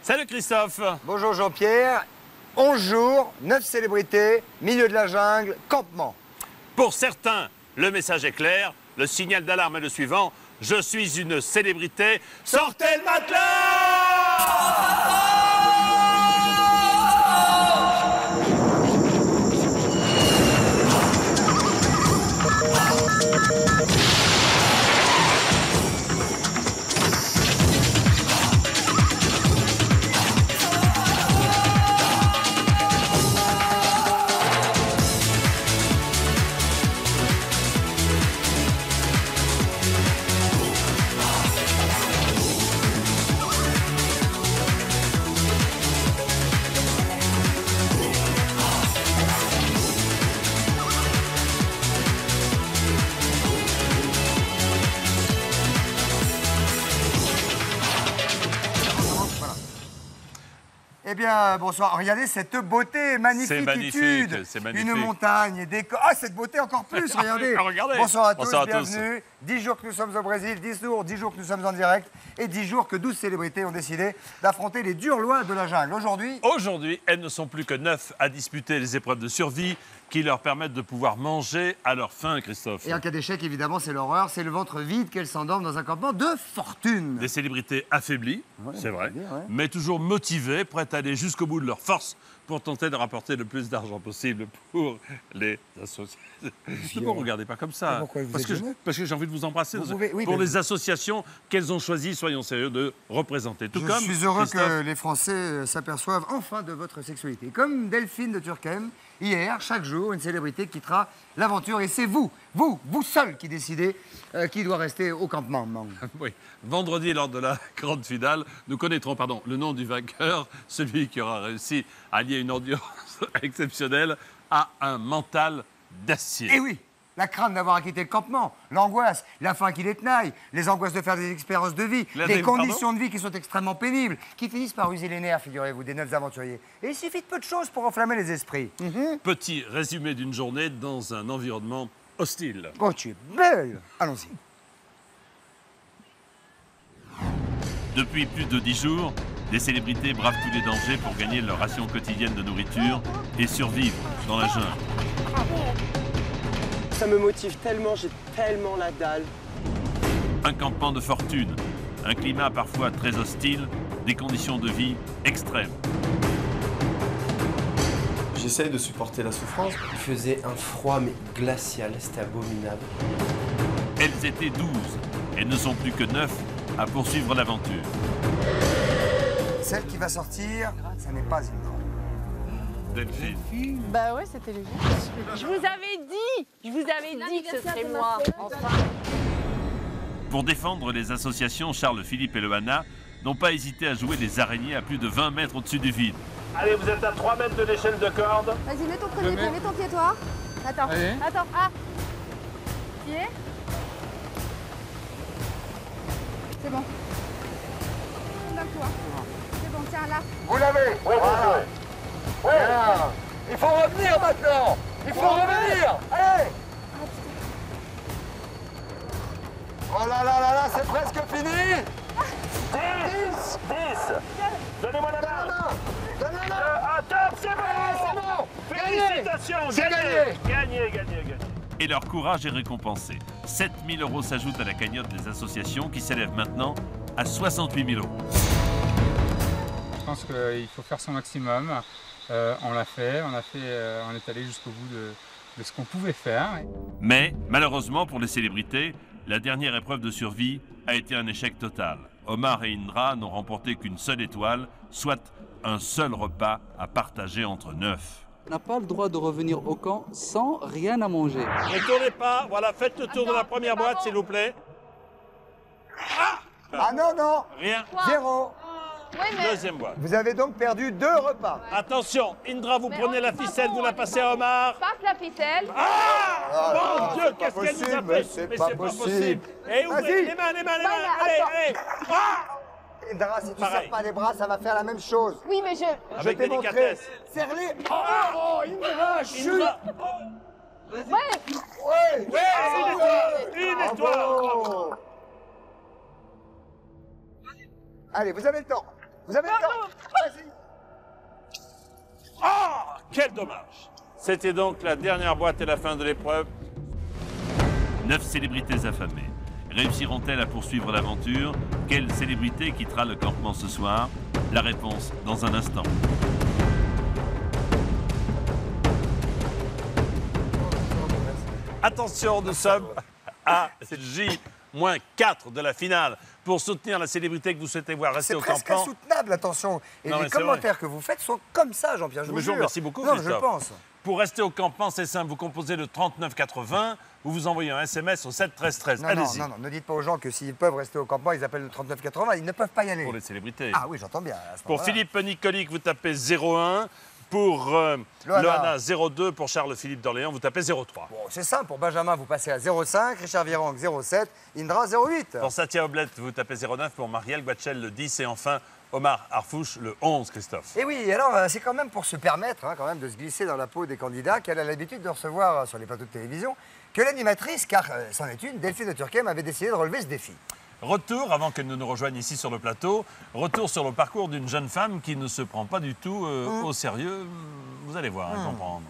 Salut Christophe. Bonjour Jean-Pierre. 11 jours, 9 célébrités, milieu de la jungle, campement. Pour certains, le message est clair. Le signal d'alarme est le suivant. Je suis une célébrité. Sortez le matelas! Eh bien, bonsoir. Regardez cette beauté, magnifique. C'est magnifique. Une montagne et des... Ah, cette beauté encore plus, regardez. Regardez. Bonsoir à tous, Bonsoir à bienvenue. 10 jours que nous sommes au Brésil, 10 jours que nous sommes en direct et 10 jours que 12 célébrités ont décidé d'affronter les dures lois de la jungle. Aujourd'hui, elles ne sont plus que 9 à disputer les épreuves de survie qui leur permettent de pouvoir manger à leur faim, Christophe. Et en cas d'échec, évidemment, c'est l'horreur. C'est le ventre vide qu'elles s'endorment dans un campement de fortune. Des célébrités affaiblies, Ouais, c'est vrai, on peut dire, ouais. mais toujours motivées, prêtes à aller jusqu'au bout de leur force pour tenter de rapporter le plus d'argent possible pour les associations. Ne me regardez pas comme ça. Pourquoi vous parce, êtes que gêné parce que j'ai envie de vous embrasser Oui, pour mais- les associations qu'elles ont choisi, soyons sérieux, de représenter. Tout Je comme suis heureux Christophe. que les Français s'aperçoivent enfin de votre sexualité. Comme Delphine de Turckheim, hier, chaque jour, une célébrité quittera l'aventure. Et c'est vous seul qui décidez qui doit rester au campement. Oui. Vendredi, lors de la grande finale, nous connaîtrons le nom du vainqueur, celui qui aura réussi à lier une endurance exceptionnelle à un mental d'acier. Et oui, la crainte d'avoir à quitter le campement, l'angoisse, la faim qui les tenaille, les angoisses de faire des expériences de vie, Là, des pardon conditions de vie qui sont extrêmement pénibles, qui finissent par user les nerfs, figurez-vous, des 9 aventuriers. Et il suffit de peu de choses pour enflammer les esprits. Petit résumé d'une journée dans un environnement hostile. Oh, tu es belle. Allons-y. Depuis plus de 10 jours, les célébrités bravent tous les dangers pour gagner leur ration quotidienne de nourriture et survivre dans la jungle. Ça me motive tellement, j'ai tellement la dalle. Un campement de fortune, un climat parfois très hostile, des conditions de vie extrêmes. J'essaye de supporter la souffrance. Il faisait un froid mais glacial, c'était abominable. Elles étaient 12 et ne sont plus que 9 à poursuivre l'aventure. Celle qui va sortir, ça n'est pas une grande. Delphine. Bah ouais, c'était logique. Je vous avais dit que ce serait moi. Enfin. Pour défendre les associations, Charles, Philippe et Loana n'ont pas hésité à jouer les araignées à plus de 20 mètres au-dessus du vide. Allez, vous êtes à 3 mètres de l'échelle de corde. Vas-y, mets ton premier pied, mets ton pied toi. Attends, attends, ah. Pied. C'est bon. Donne-toi. C'est bon, tiens là. Vous l'avez. Voilà. Voilà. Il faut revenir maintenant. Il faut revenir. Allez. Oh là là là là, c'est presque fini. 10. Donnez-moi la main. Non, non, non. Top, c'est C'est bon. Félicitations. C'est gagné. Gagné. Et leur courage est récompensé. 7 000 € s'ajoutent à la cagnotte des associations qui s'élève maintenant à 68 000 €. Je pense qu'il faut faire son maximum. On l'a fait, on est allé jusqu'au bout de ce qu'on pouvait faire. Mais, malheureusement pour les célébrités, la dernière épreuve de survie a été un échec total. Omar et Indra n'ont remporté qu'une seule étoile, soit un seul repas à partager entre 9. On n'a pas le droit de revenir au camp sans rien à manger. Ne tournez pas, voilà, faites le tour de la première boîte, s'il vous plaît. Ah non, non. Rien. 0. Deuxième boîte. Vous avez donc perdu 2 repas. Attention, Indra, vous prenez la ficelle, vous la passez à Omar. Passe la ficelle. Mon Dieu, qu'est-ce qu'elle nous a fait? C'est pas possible. Et ouvrez Vas-y. les mains, mais allez. Indra, si tu Pareil. serres pas les bras, ça va faire la même chose. Oui, mais je... Je Avec t'ai montré. délicatesse. Serre-les. Oh, Indra, chut. Indra. Ouais. Une étoile. Bravo. Allez, vous avez le temps. Vous avez le temps. Vas-y. Ah, quel dommage! C'était donc la dernière boîte et la fin de l'épreuve. 9 célébrités affamées. Réussiront-elles à poursuivre l'aventure? Quelle célébrité quittera le campement ce soir? La réponse dans un instant. Attention, nous sommes à J-4 de la finale pour soutenir la célébrité que vous souhaitez voir rester C'est au presque campement. insoutenable, attention. Et Non, mais les c'est commentaires que vous faites sont comme ça, Jean-Pierre, je vous jure. Merci beaucoup, Non, je Christophe. pense. Pour rester au campement, c'est simple, vous composez le 3980, vous vous envoyez un SMS au 7 13 13. Non, Allez-y. non, ne dites pas aux gens que s'ils peuvent rester au campement, ils appellent le 3980, ils ne peuvent pas y aller. Pour les célébrités. Ah oui, j'entends bien. à ce Pour moment-là. Philippe Nicolic, vous tapez 01. Pour Loana, 02. Pour Charles-Philippe d'Orléans, vous tapez 03. Bon, c'est simple, pour Benjamin, vous passez à 05, Richard Virang, 07, Indra, 08. Pour Satya Oblette, vous tapez 09. Pour Marielle Guachel, le 10. Et enfin, Omar Harfouche, le 11, Christophe. Et oui, alors c'est quand même pour se permettre quand même de se glisser dans la peau des candidats qu'elle a l'habitude de recevoir sur les plateaux de télévision que l'animatrice, car c'en est une, Delphine de Turckheim, avait décidé de relever ce défi. Retour, avant qu'elle ne nous rejoigne ici sur le plateau, retour sur le parcours d'une jeune femme qui ne se prend pas du tout au sérieux. Vous allez voir, comprendre.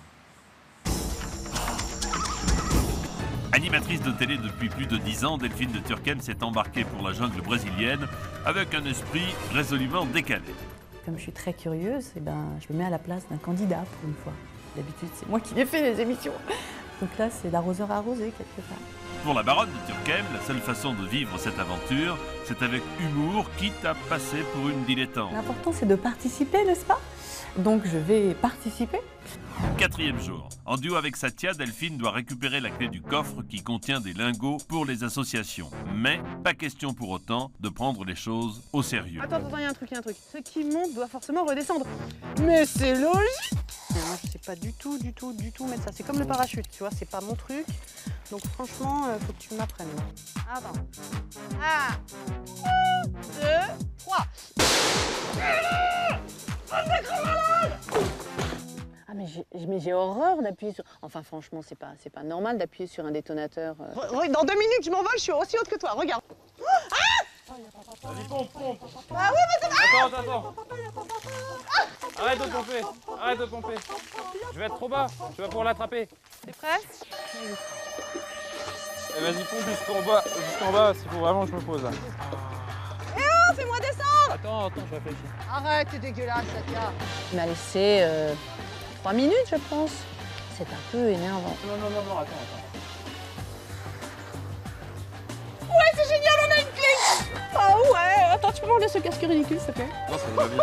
Animatrice de télé depuis plus de 10 ans, Delphine de Turckheim s'est embarquée pour la jungle brésilienne avec un esprit résolument décalé. Comme je suis très curieuse, eh ben, je me mets à la place d'un candidat pour une fois. D'habitude, c'est moi qui ai fait les émissions. Donc là, c'est l'arroseur arrosé quelque part. Pour la baronne de Turckheim, la seule façon de vivre cette aventure, c'est avec humour, quitte à passer pour une dilettante. L'important, c'est de participer, n'est-ce pas? Donc je vais participer. 4e jour. En duo avec Satya, Delphine doit récupérer la clé du coffre qui contient des lingots pour les associations. Mais pas question pour autant de prendre les choses au sérieux. Attends, il y a un truc. Ce qui monte doit forcément redescendre. Mais c'est logique. Moi, je sais pas du tout mettre ça. C'est comme le parachute, tu vois, c'est pas mon truc. Donc franchement, faut que tu m'apprennes. Attends. 1, 2, 3. Ah mais j'ai horreur d'appuyer sur... Enfin franchement, c'est pas normal d'appuyer sur un détonateur. Dans 2 minutes, je m'envole, je suis aussi haute que toi, regarde. Vas-y, pompe. Ah oui, mais c'est... Attends. Arrête de pomper. Je vais être trop bas, tu vas pouvoir l'attraper. T'es prêt? Et vas-y, pompe jusqu'en bas, s'il faut vraiment que je me pose là. Eh oh, fais-moi descendre! Attends, je réfléchis. Arrête, t'es dégueulasse, Satya. Tu m'as laissé 3 minutes, je pense. C'est un peu énervant. Non, attends. Ouais, c'est génial, on a une clé! Ah ouais! Attends, tu peux m'enlever ce casque ridicule, s'il te plaît? Non, ça va bien.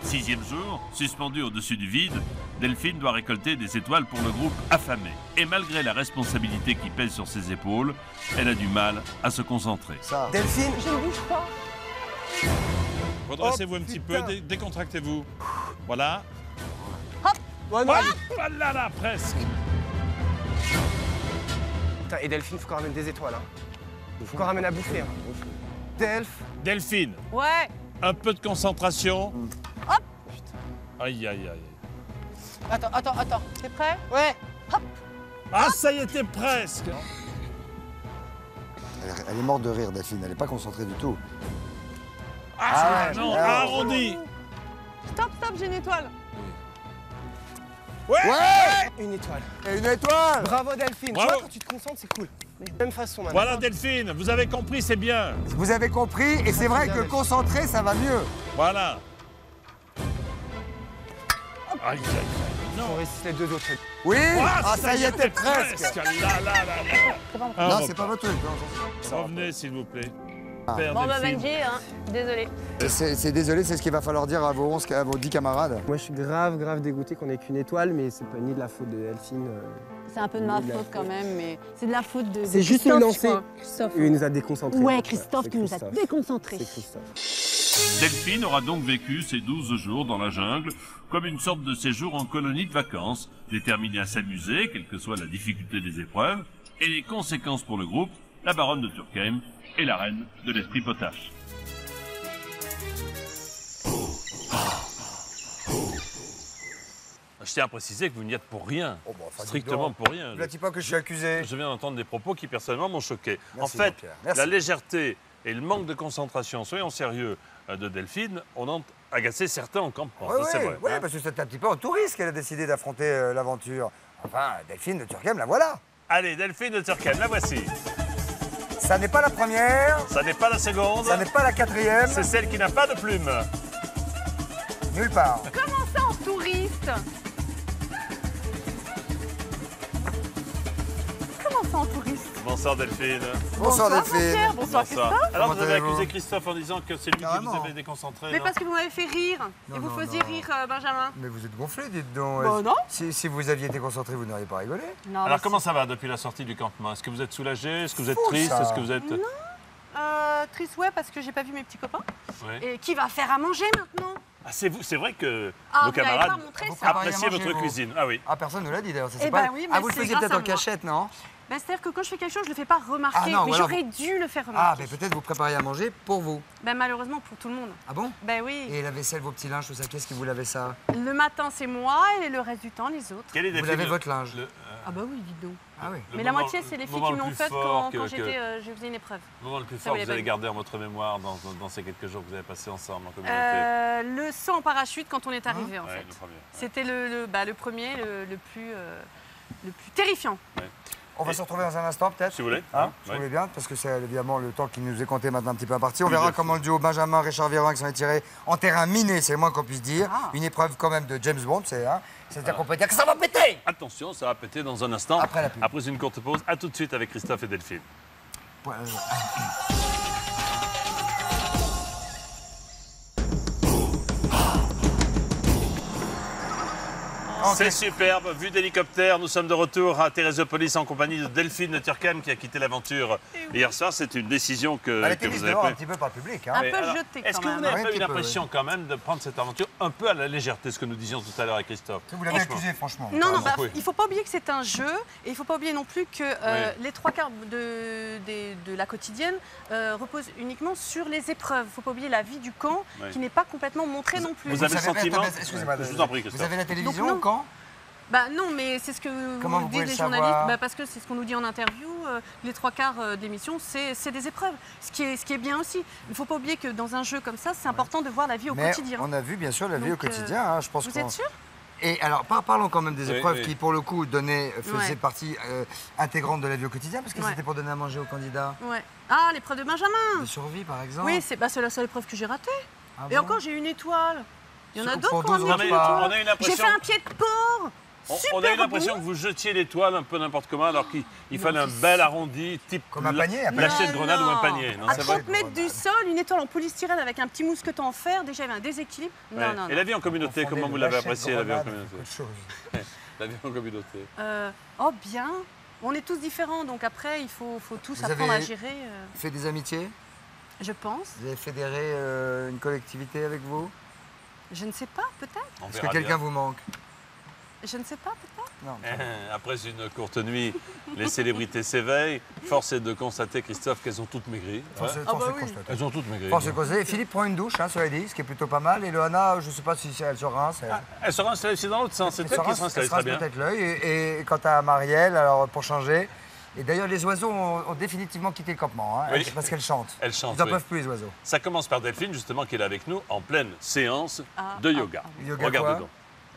6e jour, suspendue au-dessus du vide, Delphine doit récolter des étoiles pour le groupe affamé. Et malgré la responsabilité qui pèse sur ses épaules, elle a du mal à se concentrer. Ça. Delphine, Je ne bouge pas. Redressez-vous un petit peu, décontractez-vous. Voilà. Hop. Voilà, presque. Putain, et Delphine, faut qu'on ramène des étoiles. Faut qu'on ramène à bouffer. Delphine, Ouais. un peu de concentration. Hop. Aïe. Attends. T'es prêt? Ouais. Hop. Ah, ça y était presque. Elle est morte de rire, Delphine, elle n'est pas concentrée du tout. Non, arrondi. Stop, j'ai une étoile. Ouais. Une étoile. Et une étoile. Bravo Delphine. Bravo. Tu vois, quand tu te concentres, c'est cool. Même façon maintenant. Voilà Delphine, vous avez compris, c'est bien. Vous avez compris, et c'est vrai que concentré, ça va mieux. Voilà. Aïe. On réussit les 2 autres. Oui. Ça y était presque. Là. Non, c'est pas votre truc. non. Revenez, s'il vous plaît. Ah. Père Bon, bah, Delphine. Benji, désolé. C'est désolé, c'est ce qu'il va falloir dire à vos 10 camarades. Moi, je suis grave dégoûté qu'on ait qu'une étoile, mais c'est pas ni de la faute de Delphine. C'est un peu de ma faute quand même, mais c'est de la faute de. C'est juste Christophe, le lancer. je crois. Christophe. Il nous a déconcentrés. Ouais, Christophe c'est qui nous a Christophe. déconcentrés. C'est Christophe. Delphine aura donc vécu ces 12 jours dans la jungle comme une sorte de séjour en colonie de vacances, déterminée à s'amuser, quelle que soit la difficulté des épreuves, et les conséquences pour le groupe, la baronne de Turckheim et la reine de l'esprit potache. Je tiens à préciser que vous n'y êtes pour rien. Oh, bah, enfin, Strictement dis donc. pour rien. Ne me dis pas que je suis accusé. Je viens d'entendre des propos qui personnellement m'ont choqué. Merci, en fait, Jean-Pierre. Merci. la légèreté et le manque de concentration, soyons sérieux, de Delphine, on a agacé certains en campement. Oui, Ça, c'est vrai. oui, parce que c'est un petit peu en touriste qu'elle a décidé d'affronter l'aventure. Enfin, Delphine de Turckheim, la voilà. Allez, Delphine de Turckheim, la voici. Ça n'est pas la première. Ça n'est pas la seconde. Ça n'est pas la quatrième. C'est celle qui n'a pas de plume. Nulle part. Comment ça en touriste? Comment ça en touriste? Bonsoir Delphine. Bonsoir Delphine. Jean-Pierre, bonsoir Christophe. Alors Comment vous avez allez-vous accusé Christophe en disant que c'est lui qui Carrément. vous avait déconcentré. Mais non parce que vous m'avez fait rire. Non, et vous non, faisiez non. rire Benjamin. Mais vous êtes gonflé, dites donc. Bah non. Si vous aviez été concentré, vous n'auriez pas rigolé. Non, Alors comment ça va depuis la sortie du campement? Est-ce que vous êtes soulagé? Est-ce que vous êtes triste? ça. Est-ce que vous êtes... triste, ouais, parce que j'ai pas vu mes petits copains. Ouais. Et qui va faire à manger maintenant? Ah, c'est vrai que Ah, vos vous n'avez camarades pas montré Vous ça. prépariez à appréciez manger, votre vous. cuisine. Ah oui. Ah, personne ne l'a dit d'ailleurs. ça, c'est Eh pas... ben oui, mais ah, vous le c'est faisiez grâce peut-être à en moi. cachette, non? Ben, c'est-à-dire que quand je fais quelque chose, je le fais pas remarquer. Ah non, mais voilà, j'aurais dû le faire Ah, remarquer. mais peut-être vous prépariez à manger pour vous. Ben, malheureusement pour tout le monde. Ah bon? Ben oui. Et la vaisselle, vos petits linges, tout ça, qu'est-ce qui vous lavait ça? Le matin, c'est moi et le reste du temps, les autres. Quel est Vous Delphine, lavez le- votre linge. Ah bah oui, dites donc. Ah oui. le Mais la moment- moitié, c'est les filles moment qui me le l'ont plus faite fort quand que- je faisais une épreuve. Le moment le plus Ça, fort vous que vous l'avez allez pas garder en votre mémoire dans ces quelques jours que vous avez passés ensemble en communauté. Le saut en parachute quand on est arrivé, en Ouais, fait. le premier. C'était le premier, le plus terrifiant. On va se retrouver dans un instant, peut-être. Si vous voulez. Hein, Ouais. si vous voulez bien, parce que c'est évidemment le temps qui nous est compté maintenant un petit peu à partir. On verra comment le duo Benjamin, Richard Virenque s'en est tiré en terrain miné, c'est le moins qu'on puisse dire. Ah. Une épreuve quand même de James Bond, c'est-à-dire qu'on peut dire que ça va péter. Attention, ça va péter dans un instant. Après la pub. Après une courte pause. À tout de suite avec Christophe et Delphine. C'est superbe, vue d'hélicoptère. Nous sommes de retour à Thérésiopolis en compagnie de Delphine de Turckheim qui a quitté l'aventure hier soir. C'est une décision Elle a que été mise vous avez dehors un prise. petit peu par le public. Hein. Un Mais peu alors, jeté Est-ce quand que vous même. n'avez Oui, pas un eu petit peu, l'impression quand même de prendre cette aventure un peu à la légèreté, ce que nous disions tout à l'heure avec Christophe? Vous l'avez Franchement. accusé, franchement. Non, non, bah, oui. il ne faut pas oublier que c'est un jeu et il ne faut pas oublier non plus que les trois quarts de la quotidienne reposent uniquement sur les épreuves. Il ne faut pas oublier la vie du camp Oui. qui n'est pas complètement montrée non plus. vous avez le savez- sentiment... attendez, excusez-moi, Je vous en prie, Vous Christophe. avez la télévision Donc, au camp? Bah non, mais c'est ce que Comment vous disent pouvez les le journalistes. savoir Bah, parce que c'est ce qu'on nous dit en interview. Les trois quarts de l'émission, c'est des épreuves. Ce qui est bien aussi. Il ne faut pas oublier que dans un jeu comme ça, c'est important de voir la vie au Mais quotidien. on a vu bien sûr la vie au Donc, quotidien. Hein, je pense Vous qu'on- êtes sûr? Et alors, parlons quand même des Oui, épreuves oui. qui, pour le coup, faisaient Ouais. partie intégrante de la vie au quotidien, parce que Ouais. c'était pour donner à manger aux candidats. Ouais. Ah, l'épreuve de Benjamin. De survie, par exemple. Oui, c'est la seule épreuve que j'ai ratée. Ah Et bon encore, j'ai eu une étoile. Il y en a Pour d'autres qui ont 12 amené une repas. étoile. On a eu J'ai l'impression... fait un pied de porc. On a Super eu l'impression bon. que vous jetiez l'étoile un peu n'importe comment, alors qu'il fallait un bel arrondi, type Comme un panier, un lâcher de Non, grenade ou un non. panier. Non, À c'est vrai. 30 mètres du sol, une étoile en polystyrène avec un petit mousqueton en fer, déjà il y avait un déséquilibre. Non, Ouais. non, Et non. la vie en communauté, comment vous l'avez appréciée, la vie en communauté? Autre chose. La vie en communauté. Oh bien, on est tous différents, donc après il faut tous Vous apprendre avez- à gérer, Fait des amitiés? je pense. Vous avez fédéré une collectivité avec vous? Je ne sais pas, peut-être. On Est-ce que verra quelqu'un bien. vous manque? Je ne sais pas, peut-être. Non. Après une courte nuit, les célébrités s'éveillent. Force est de constater, Christophe, qu'elles ont toutes maigri. Force Ouais. est- force est bah de oui. constater. Elles ont toutes maigri. Force est de constater. Philippe prend une douche, hein, cela dit, ce qui est plutôt pas mal. Et Loana, je ne sais pas si elle se rince. Elle se rince aussi dans l'autre sens. C'est Elle elle se qui rince- se rince elle se très rince bien. peut-être l'œil. Et quant à Marielle, alors pour changer. Et d'ailleurs, les oiseaux ont définitivement quitté le campement, hein, Oui. parce qu'elles chantent. Elles chantent, Ils n'en oui. peuvent plus, les oiseaux. Ça commence par Delphine, justement, qui est là avec nous, en pleine séance de yoga. Yoga Regarde quoi donc.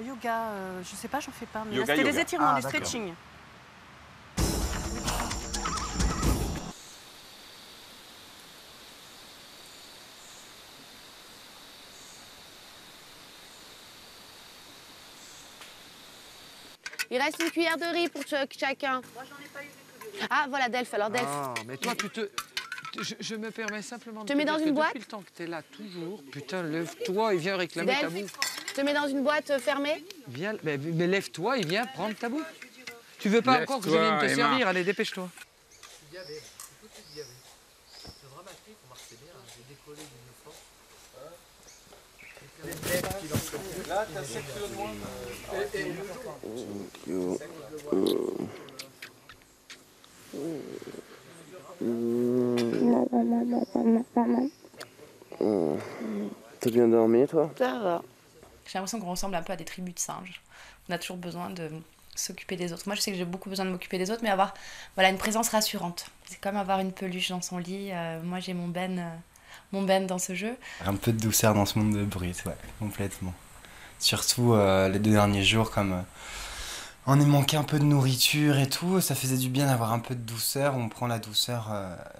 Yoga, je sais pas, j'en fais pas. Mais Yoga, là, c'était yoga. des étirements, Ah, des d'accord. stretching. Il reste une cuillère de riz pour chacun. Moi, j'en ai pas eu du tout. Ah, voilà, Delph. Alors, Delph. Ah, mais toi, je me permets simplement de Te mets dire dans que une boîte depuis le temps que tu es là, toujours, putain, lève-toi et viens réclamer ta Delph, bouffe. je te mets dans une boîte fermée. Viens, mais lève-toi et viens prendre ta bouffe. Tu veux pas encore que je vienne te Lève-toi, Emma. servir? Allez, dépêche-toi. T'as bien dormi, toi? Ça va. J'ai l'impression qu'on ressemble un peu à des tribus de singes. On a toujours besoin de s'occuper des autres. Moi, je sais que j'ai beaucoup besoin de m'occuper des autres, mais avoir une présence rassurante. C'est comme avoir une peluche dans son lit. Moi, j'ai mon Ben dans ce jeu. Un peu de douceur dans ce monde de brut, ouais, complètement. Surtout les 2 derniers jours, comme on est manqué un peu de nourriture et tout, ça faisait du bien d'avoir un peu de douceur. On prend la douceur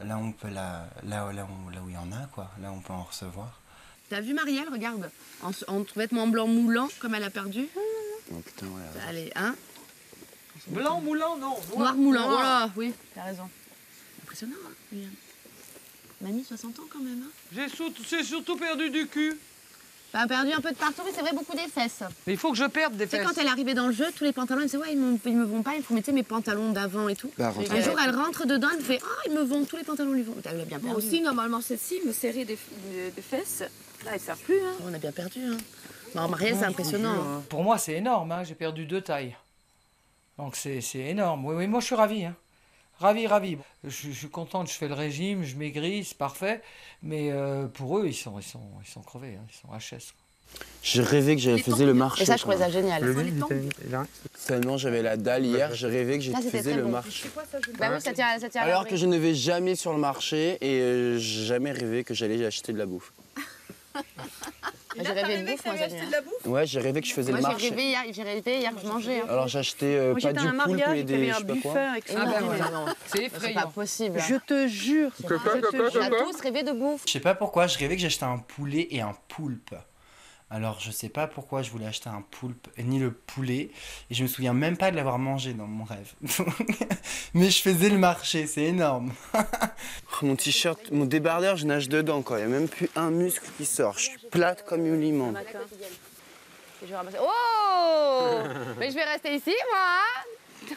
là où on peut là où il y en a, quoi, là où on peut en recevoir. T'as vu Marielle, regarde, en vêtements blancs moulants, comme elle a perdu. Oh putain, ouais. Allez, hein. Blanc moulant, non. Noir moulant, voilà, oui, t'as raison. Impressionnant, hein, lui. Mamie, 60 ans quand même, hein. J'ai surtout perdu du cul. Enfin, perdu un peu de partout, mais c'est vrai, beaucoup des fesses. Mais il faut que je perde des Tu sais, fesses. quand elle est arrivée dans le jeu, tous les pantalons, elle me disait, ouais, ils me vont pas, il faut mettre mes pantalons d'avant et tout. Bah, Un jour, elle rentre dedans, elle me fait, oh, ils me vont, tous les pantalons lui vont. Elle l'a bien perdu. Moi aussi, normalement, celle-ci me serrait des fesses. Là, elle ne sert plus, hein. On a bien perdu, hein. Bon, Marielle, c'est impressionnant. Hein. Pour moi, c'est énorme, hein. J'ai perdu 2 tailles. Donc c'est énorme. Oui, moi je suis ravi, hein. Ravi. Je suis contente, je fais le régime, je maigris, c'est parfait. Mais pour eux, ils sont crevés, hein. Ils sont HS. J'ai rêvé que j'avais faisais le marché. Et ça, je trouvais ça génial. Tellement j'avais la dalle hier, j'ai rêvé que j'ai faisais le marché. Bah oui, ça tient Alors que je ne vais jamais sur le marché et j'ai jamais rêvé que j'allais acheter de la bouffe. J'ai rêvé de bouffe, moi, j'ai Ouais, j'ai rêvé que je faisais le marché. J'ai rêvé hier que je mangeais. Hein. Alors j'ai acheté pas du poulpe mais des je sais pas quoi. C'est effrayant. C'est pas possible. Je te jure. On a tous rêvé de bouffe. Je sais pas pourquoi, je rêvais que j'achetais un poulet et un poulpe. Alors je sais pas pourquoi je voulais acheter un poulpe ni le poulet et je me souviens même pas de l'avoir mangé dans mon rêve. Mais je faisais le marché, c'est énorme. Mon t-shirt, mon débardeur, je nage dedans quoi, il y a même plus un muscle qui sort, je suis plate comme une limande. Je vais ramasser. Oh. Mais je vais rester ici moi.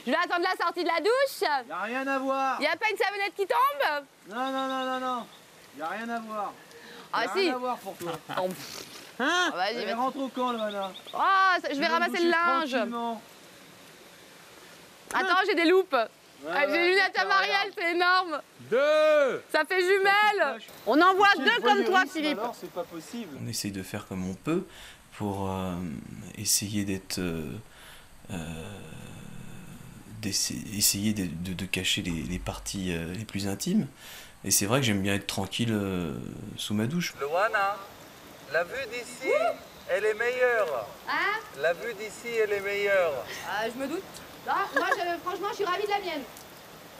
Je vais attendre la sortie de la douche. Y a rien à voir. Y a pas une savonnette qui tombe? Non. Y a rien à voir. Ah si. Rien à voir pour toi. Hein? Vas-y, rentre au camp, Loana. Oh, je vais ramasser le linge. Attends, j'ai des loupes. J'ai des lunettes à Marielle, c'est énorme. 2. Ça fait jumelle. On en voit 2 comme toi, Philippe. Alors, c'est pas possible. On essaye de faire comme on peut pour essayer d'être... essayer de cacher les parties les plus intimes. Et c'est vrai que j'aime bien être tranquille sous ma douche. Loana, la vue d'ici, elle est meilleure. Hein? La vue d'ici, elle est meilleure. Je me doute. Non, moi, franchement, je suis ravie de la mienne.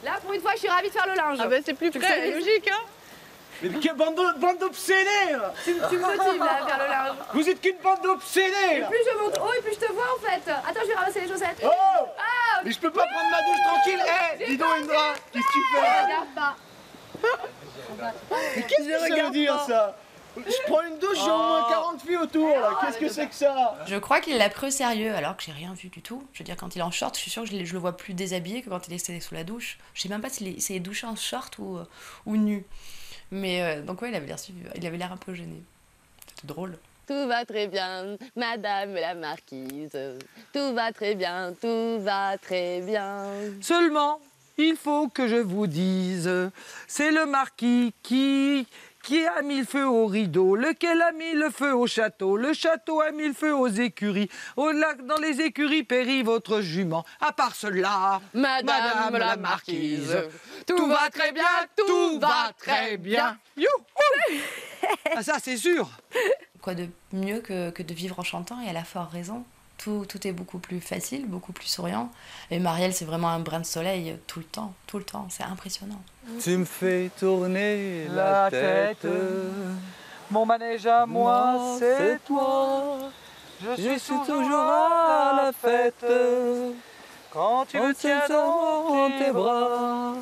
Là, pour une fois, je suis ravie de faire le linge. Ah ben c'est plus près, logique, hein. Mais quelle bande d'obsédés là. Tu me motives, là, à faire le linge. Vous êtes qu'une bande d'obsédés là. Plus je monte haut et plus je te vois, en fait. Attends, je vais ramasser les chaussettes. Oh. Ah. Mais je peux pas prendre ma douche tranquille. Hé, dis donc Indra, qu'est-ce que tu fais? Regarde pas. Mais qu'est-ce que ça veut dire ça? Je prends une douche, j'ai au moins 40 filles autour là, qu'est-ce que c'est que ça? Je crois qu'il l'a pris au sérieux alors que j'ai rien vu du tout. Je veux dire, quand il est en short, je suis sûre que je le vois plus déshabillé que quand il est sous la douche. Je sais même pas s'il s'est douché en short ou nu. Mais donc ouais, il avait l'air un peu gêné. C'était drôle. Tout va très bien, madame la marquise. Tout va très bien, tout va très bien. Seulement, il faut que je vous dise, c'est le marquis qui a mis le feu au rideau, lequel a mis le feu au château, le château a mis le feu aux écuries, dans les écuries périt votre jument. À part cela, Madame la marquise, tout va très bien, tout va très bien. Youhou. Ah ça c'est sûr. Quoi de mieux que de vivre en chantant, et elle a fort raison. Tout est beaucoup plus facile, beaucoup plus souriant. Et Marielle, c'est vraiment un brin de soleil tout le temps. C'est impressionnant. Tu me fais tourner la tête. Mon manège à moi, c'est toi. Je suis toujours à la fête. Quand tu me tiens dans tes bras,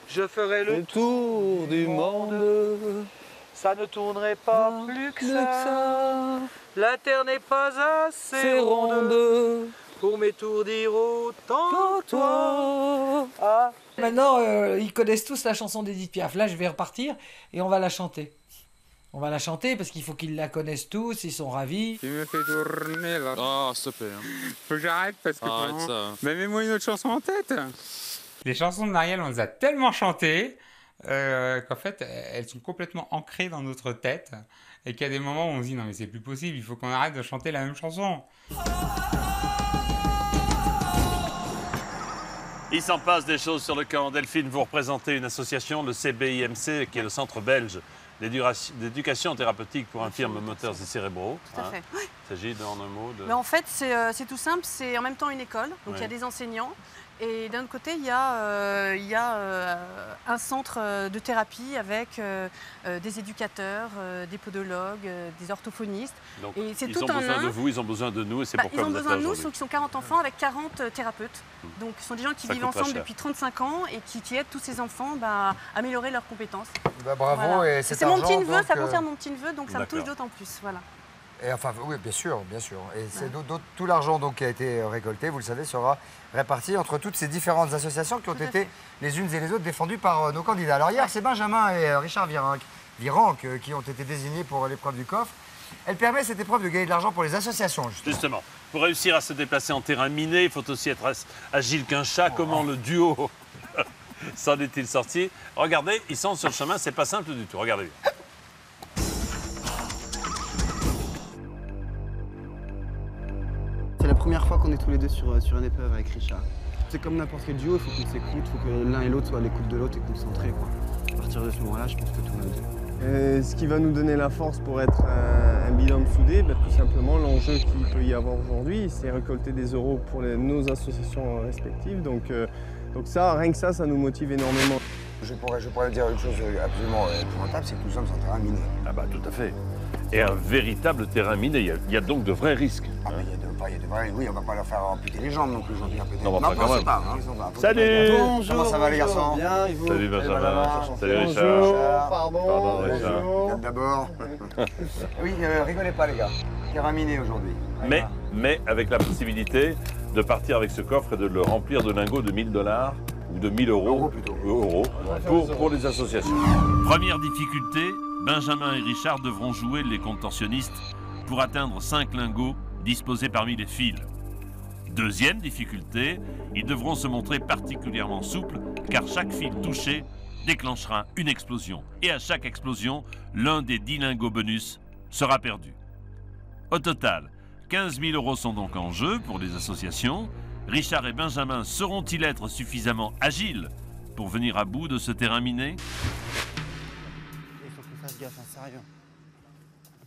je ferai le tour du monde. Ça ne tournerait pas plus que ça. La terre n'est pas assez ronde pour m'étourdir autant que toi. Ah. Maintenant, ils connaissent tous la chanson d'Edith Piaf. Là, je vais repartir et on va la chanter. On va la chanter parce qu'il faut qu'ils la connaissent tous, ils sont ravis. Tu me fais tourner là. Oh, s'il te plaît. Faut que j'arrête parce que... Arrête ça. Mais mets-moi une autre chanson en tête. Les chansons de Marielle, on les a tellement chantées qu'en fait, elles sont complètement ancrées dans notre tête. et qu'il y a des moments où on se dit non mais c'est plus possible, il faut qu'on arrête de chanter la même chanson. Il s'en passe des choses sur le camp. Delphine, vous représentez une association, le CBIMC, qui est le Centre belge d'éducation thérapeutique pour infirmes moteurs et cérébraux. Tout à fait. Il s'agit en un mot de... Mais en fait, c'est tout simple, c'est en même temps une école, donc il y a des enseignants. Et d'un autre côté, il y a un centre de thérapie avec des éducateurs, des podologues, des orthophonistes. Donc, et c'est ils tout ont en besoin un. de vous, ils ont besoin de nous et c'est pourquoi Ils ont vous êtes besoin là de nous, aujourd'hui. qui sont 40 enfants avec 40 thérapeutes. Donc ce sont des gens qui Ça vivent coûte pas ensemble cher. depuis 35 ans et qui aident tous ces enfants à améliorer leurs compétences. Bah, bravo, et c'est mon petit neveu, donc, ça concerne mon petit neveu, donc ça me touche D'accord. d'autant plus. Voilà. Et enfin, oui, bien sûr, bien sûr. Et c'est tout l'argent donc qui a été récolté, vous le savez, sera réparti entre toutes ces différentes associations qui ont été les unes et les autres défendues par nos candidats. Alors hier, c'est Benjamin et Richard Virenque qui ont été désignés pour l'épreuve du coffre. Elle permet cette épreuve de gagner de l'argent pour les associations, Justement, pour réussir à se déplacer en terrain miné, il faut aussi être agile qu'un chat. Comment le duo s'en est-il sorti? Regardez, ils sont sur le chemin, c'est pas simple du tout. Regardez bien. C'est la première fois qu'on est tous les deux sur une épreuve avec Richard. C'est comme n'importe quel duo, il faut qu'on s'écoute, il faut que l'un et l'autre soient à l'écoute de l'autre et concentrés, quoi. À partir de ce moment-là, je pense que tout va bien. Ce qui va nous donner la force pour être un binôme soudé, tout simplement, l'enjeu qu'il peut y avoir aujourd'hui, c'est récolter des euros pour nos associations respectives. Donc ça, rien que ça nous motive énormément. Je pourrais dire une chose absolument épouvantable, c'est que nous sommes en terrain miné. Ah bah tout à fait. Et un véritable terrain miné, il y a donc de vrais risques. Ah, mais il y a de vrais, oui, on va pas leur faire amputer les jambes non plus, aujourd'hui, peut-être. Non, enfin, quand même. Pas, hein. Salut. Comment ça va les garçons? Bien, et vous? Salut Benjamin. Salut Richard. Richard. Pardon, Richard. D'abord. Oui, rigolez pas les gars. Terrain miné aujourd'hui. Mais avec la possibilité de partir avec ce coffre et de le remplir de lingots de 1000 $ ou de 1000 euros, pour les associations. Première difficulté, Benjamin et Richard devront jouer les contorsionnistes pour atteindre 5 lingots disposés parmi les fils. Deuxième difficulté, ils devront se montrer particulièrement souples car chaque fil touché déclenchera une explosion. Et à chaque explosion, l'un des 10 lingots bonus sera perdu. Au total, 15 000 € sont donc en jeu pour les associations. Richard et Benjamin sauront-ils être suffisamment agiles pour venir à bout de ce terrain miné? Il faut qu'on fasse gaffe, sérieux.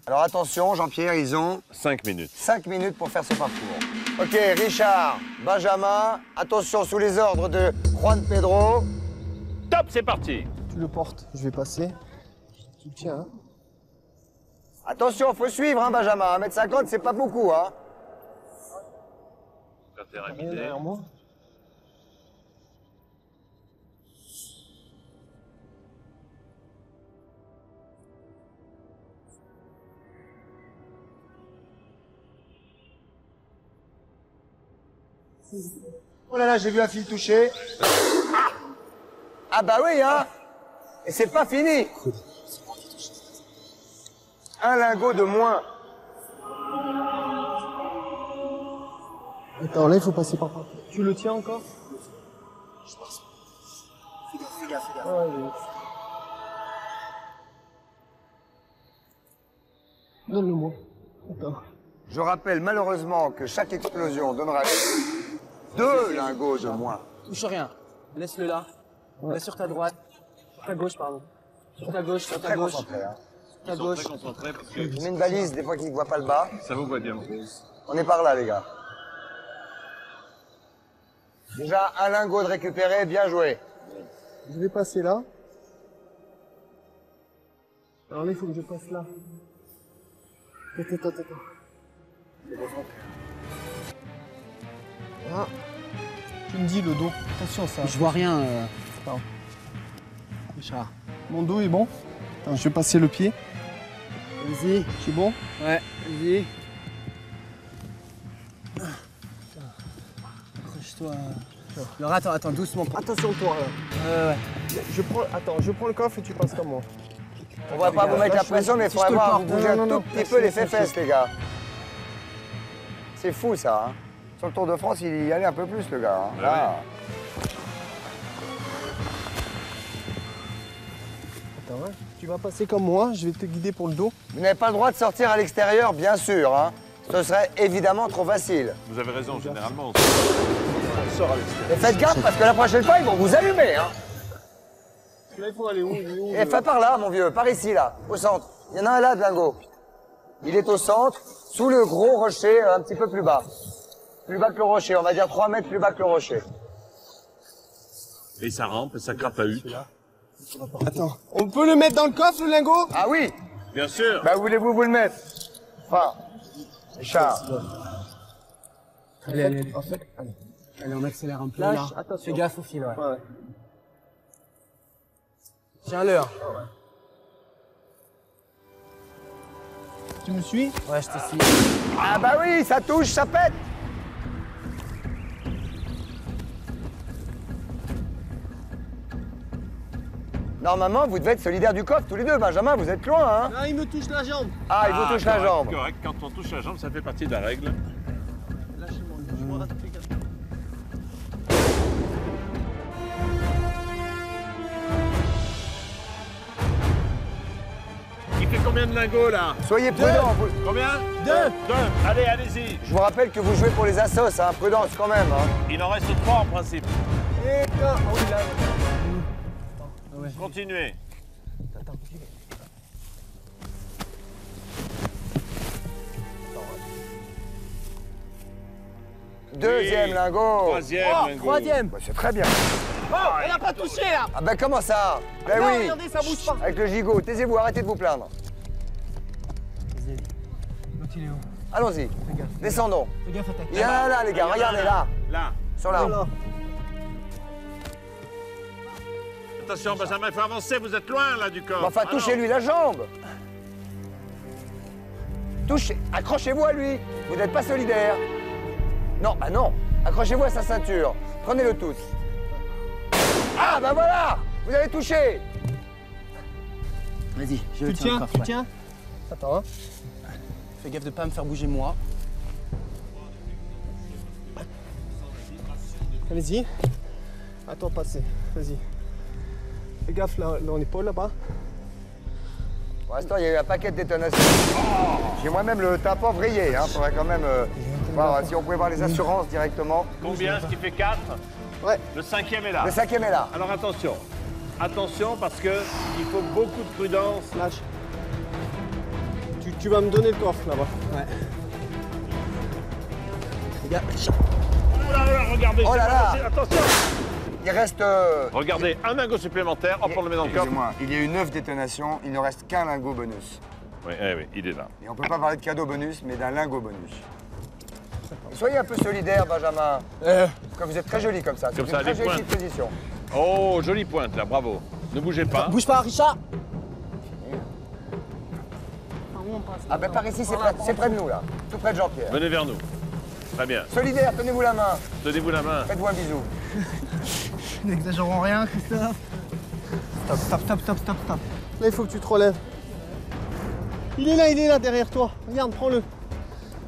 Alors attention, Jean-Pierre, ils ont 5 minutes. 5 minutes pour faire ce parcours. Ok, Richard, Benjamin, attention sous les ordres de Juan Pedro. Top, c'est parti. Tu le portes, je vais passer. Tu le tiens, hein. Attention, faut suivre, hein, Benjamin. 1,50 m, c'est pas beaucoup, hein. Terrain miné. Derrière moi. Oh là là, j'ai vu un fil touché. Ah bah oui, hein. Et c'est pas fini. Un lingot de moins. Attends, là, il faut passer par là. Tu le tiens encore? Fais gaffe. Ah, oui. Donne-le-moi. Attends. Je rappelle malheureusement que chaque explosion donnera 2 lingots de moins. Touche rien. Laisse-le là. Ouais. Laisse sur ta droite. Sur ta gauche, pardon. Sur ta gauche, sur ta Très gauche. concentré, hein. Sur ta gauche. Je mets une balise des fois qu'ils ne voient pas le bas. Ça vous voit bien. On est par là, les gars. Déjà, un lingot de récupéré, bien joué. Je vais passer là. Alors là, il faut que je passe là. Attends. Ah. Tu me dis le dos. Attention, ça. Je vois rien. Attends. Richard. Mon dos est bon. Attends, je vais passer le pied. Vas-y. C'est bon? Ouais, vas-y. Accroche-toi. Alors attends, doucement. Attention toi là. Ouais. Je prends le coffre et tu passes comme moi. On va pas vous mettre la pression, mais il faudrait voir vous bouger un tout petit peu les fesses, les gars. C'est fou, ça. Hein. Sur le Tour de France, il y allait un peu plus, le gars. Hein. Là. Attends, hein. Tu vas passer comme moi, je vais te guider pour le dos. Vous n'avez pas le droit de sortir à l'extérieur, bien sûr. Hein. Ce serait évidemment trop facile. Vous avez raison, généralement, on sort à l'extérieur. Et faites gaffe parce que la prochaine fois, ils vont vous allumer. Hein. Là, il faut aller où? Et fais par là, mon vieux, par ici, là, au centre. Il y en a un là, de lingot. Il est au centre, sous le gros rocher, un petit peu plus bas. Plus bas que le rocher, on va dire 3 mètres plus bas que le rocher. Et ça rampe, et ça crapahute. Attends, on peut le mettre dans le coffre, le lingot? Ah oui. Bien sûr. Bah, voulez-vous vous le mettre? Enfin, Richard. Allez, en fait, allez, on accélère un peu là. Attention. Fais gaffe au fil, ouais. Tiens-le. Tu me suis? Ouais, je te suis. Ah bah oui, ça touche, ça pète. Normalement, vous devez être solidaires du coffre tous les deux, Benjamin, vous êtes loin, hein? Non, il me touche la jambe. Ah, il vous touche la jambe. Correct, quand on touche la jambe, ça fait partie de la règle. Lâchez-moi, je me rate, fais gaffe. Il fait combien de lingots, là? Soyez prudents. Vous... Combien? 2. Allez, allez-y. Je vous rappelle que vous jouez pour les assos, hein, prudence quand même. Hein. Il en reste 3 en principe. Et là, oh, il a... Continuez. Deuxième lingot. Troisième lingot. Troisième. Bah, c'est très bien. Oh, on n'a pas touché là. Ah ben comment ça? Ben Non, oui. regardez, ça bouge pas. Avec le gigot, taisez-vous, arrêtez de vous plaindre. L'autre, il est où? Allons-y. Fais gaffe. Descendons. Fais gaffe à ta Il y en a là, les gars, regardez là. Là. Sur l'arbre. Attention, Benjamin, il faut avancer, vous êtes loin, là, du corps. Mais enfin, touchez-lui la jambe. Touchez, accrochez-vous à lui. Vous n'êtes pas solidaire. Non, bah non. Accrochez-vous à sa ceinture. Prenez-le tous. Ah, bah voilà. Vous avez touché. Vas-y, je Tu tiens le tiens, coffre. tu Ouais. tiens. Attends, hein. Fais gaffe de pas me faire bouger moi. Allez-y. Attends, passez. Vas-y. Fais gaffe là, dans l'épaule là-bas. Pour l'instant, il y a eu un paquet de détonations. J'ai moi-même le tympan vrillé. Hein. Faudrait quand même voir si on pouvait voir les assurances directement. Combien? Ce qui fait 4? Ouais. Le 5e est là. Le 5e est là. Alors attention. Attention parce que il faut beaucoup de prudence. Lâche. Tu vas me donner le coffre là-bas. Ouais. Regarde. Oh là là, regardez. Oh là c'est là. pas facile. Attention. Il reste... Regardez, un lingot supplémentaire. Hop, on le met dans le coffre. Excusez-moi, il y a eu 9 détonations, il ne reste qu'un lingot bonus. Oui, oui, il est là. Et on peut pas parler de cadeau bonus, mais d'un lingot bonus. Et soyez un peu solidaire, Benjamin. Parce que vous êtes très joli comme ça. C'est Comme une ça, très les jolie pointes. position. Oh, jolie pointe là, bravo. Ne bougez pas. Bouge pas, Richard. Ah ben par ici, c'est près de nous, là. Tout près de Jean-Pierre. Venez vers nous. Très bien. Solidaire, tenez-vous la main. Tenez-vous la main. Faites-vous un bisou. N'exagérons rien, Christophe. Stop, stop, stop, stop, stop. Là, il faut que tu te relèves. Il est là, derrière toi. Regarde, prends-le.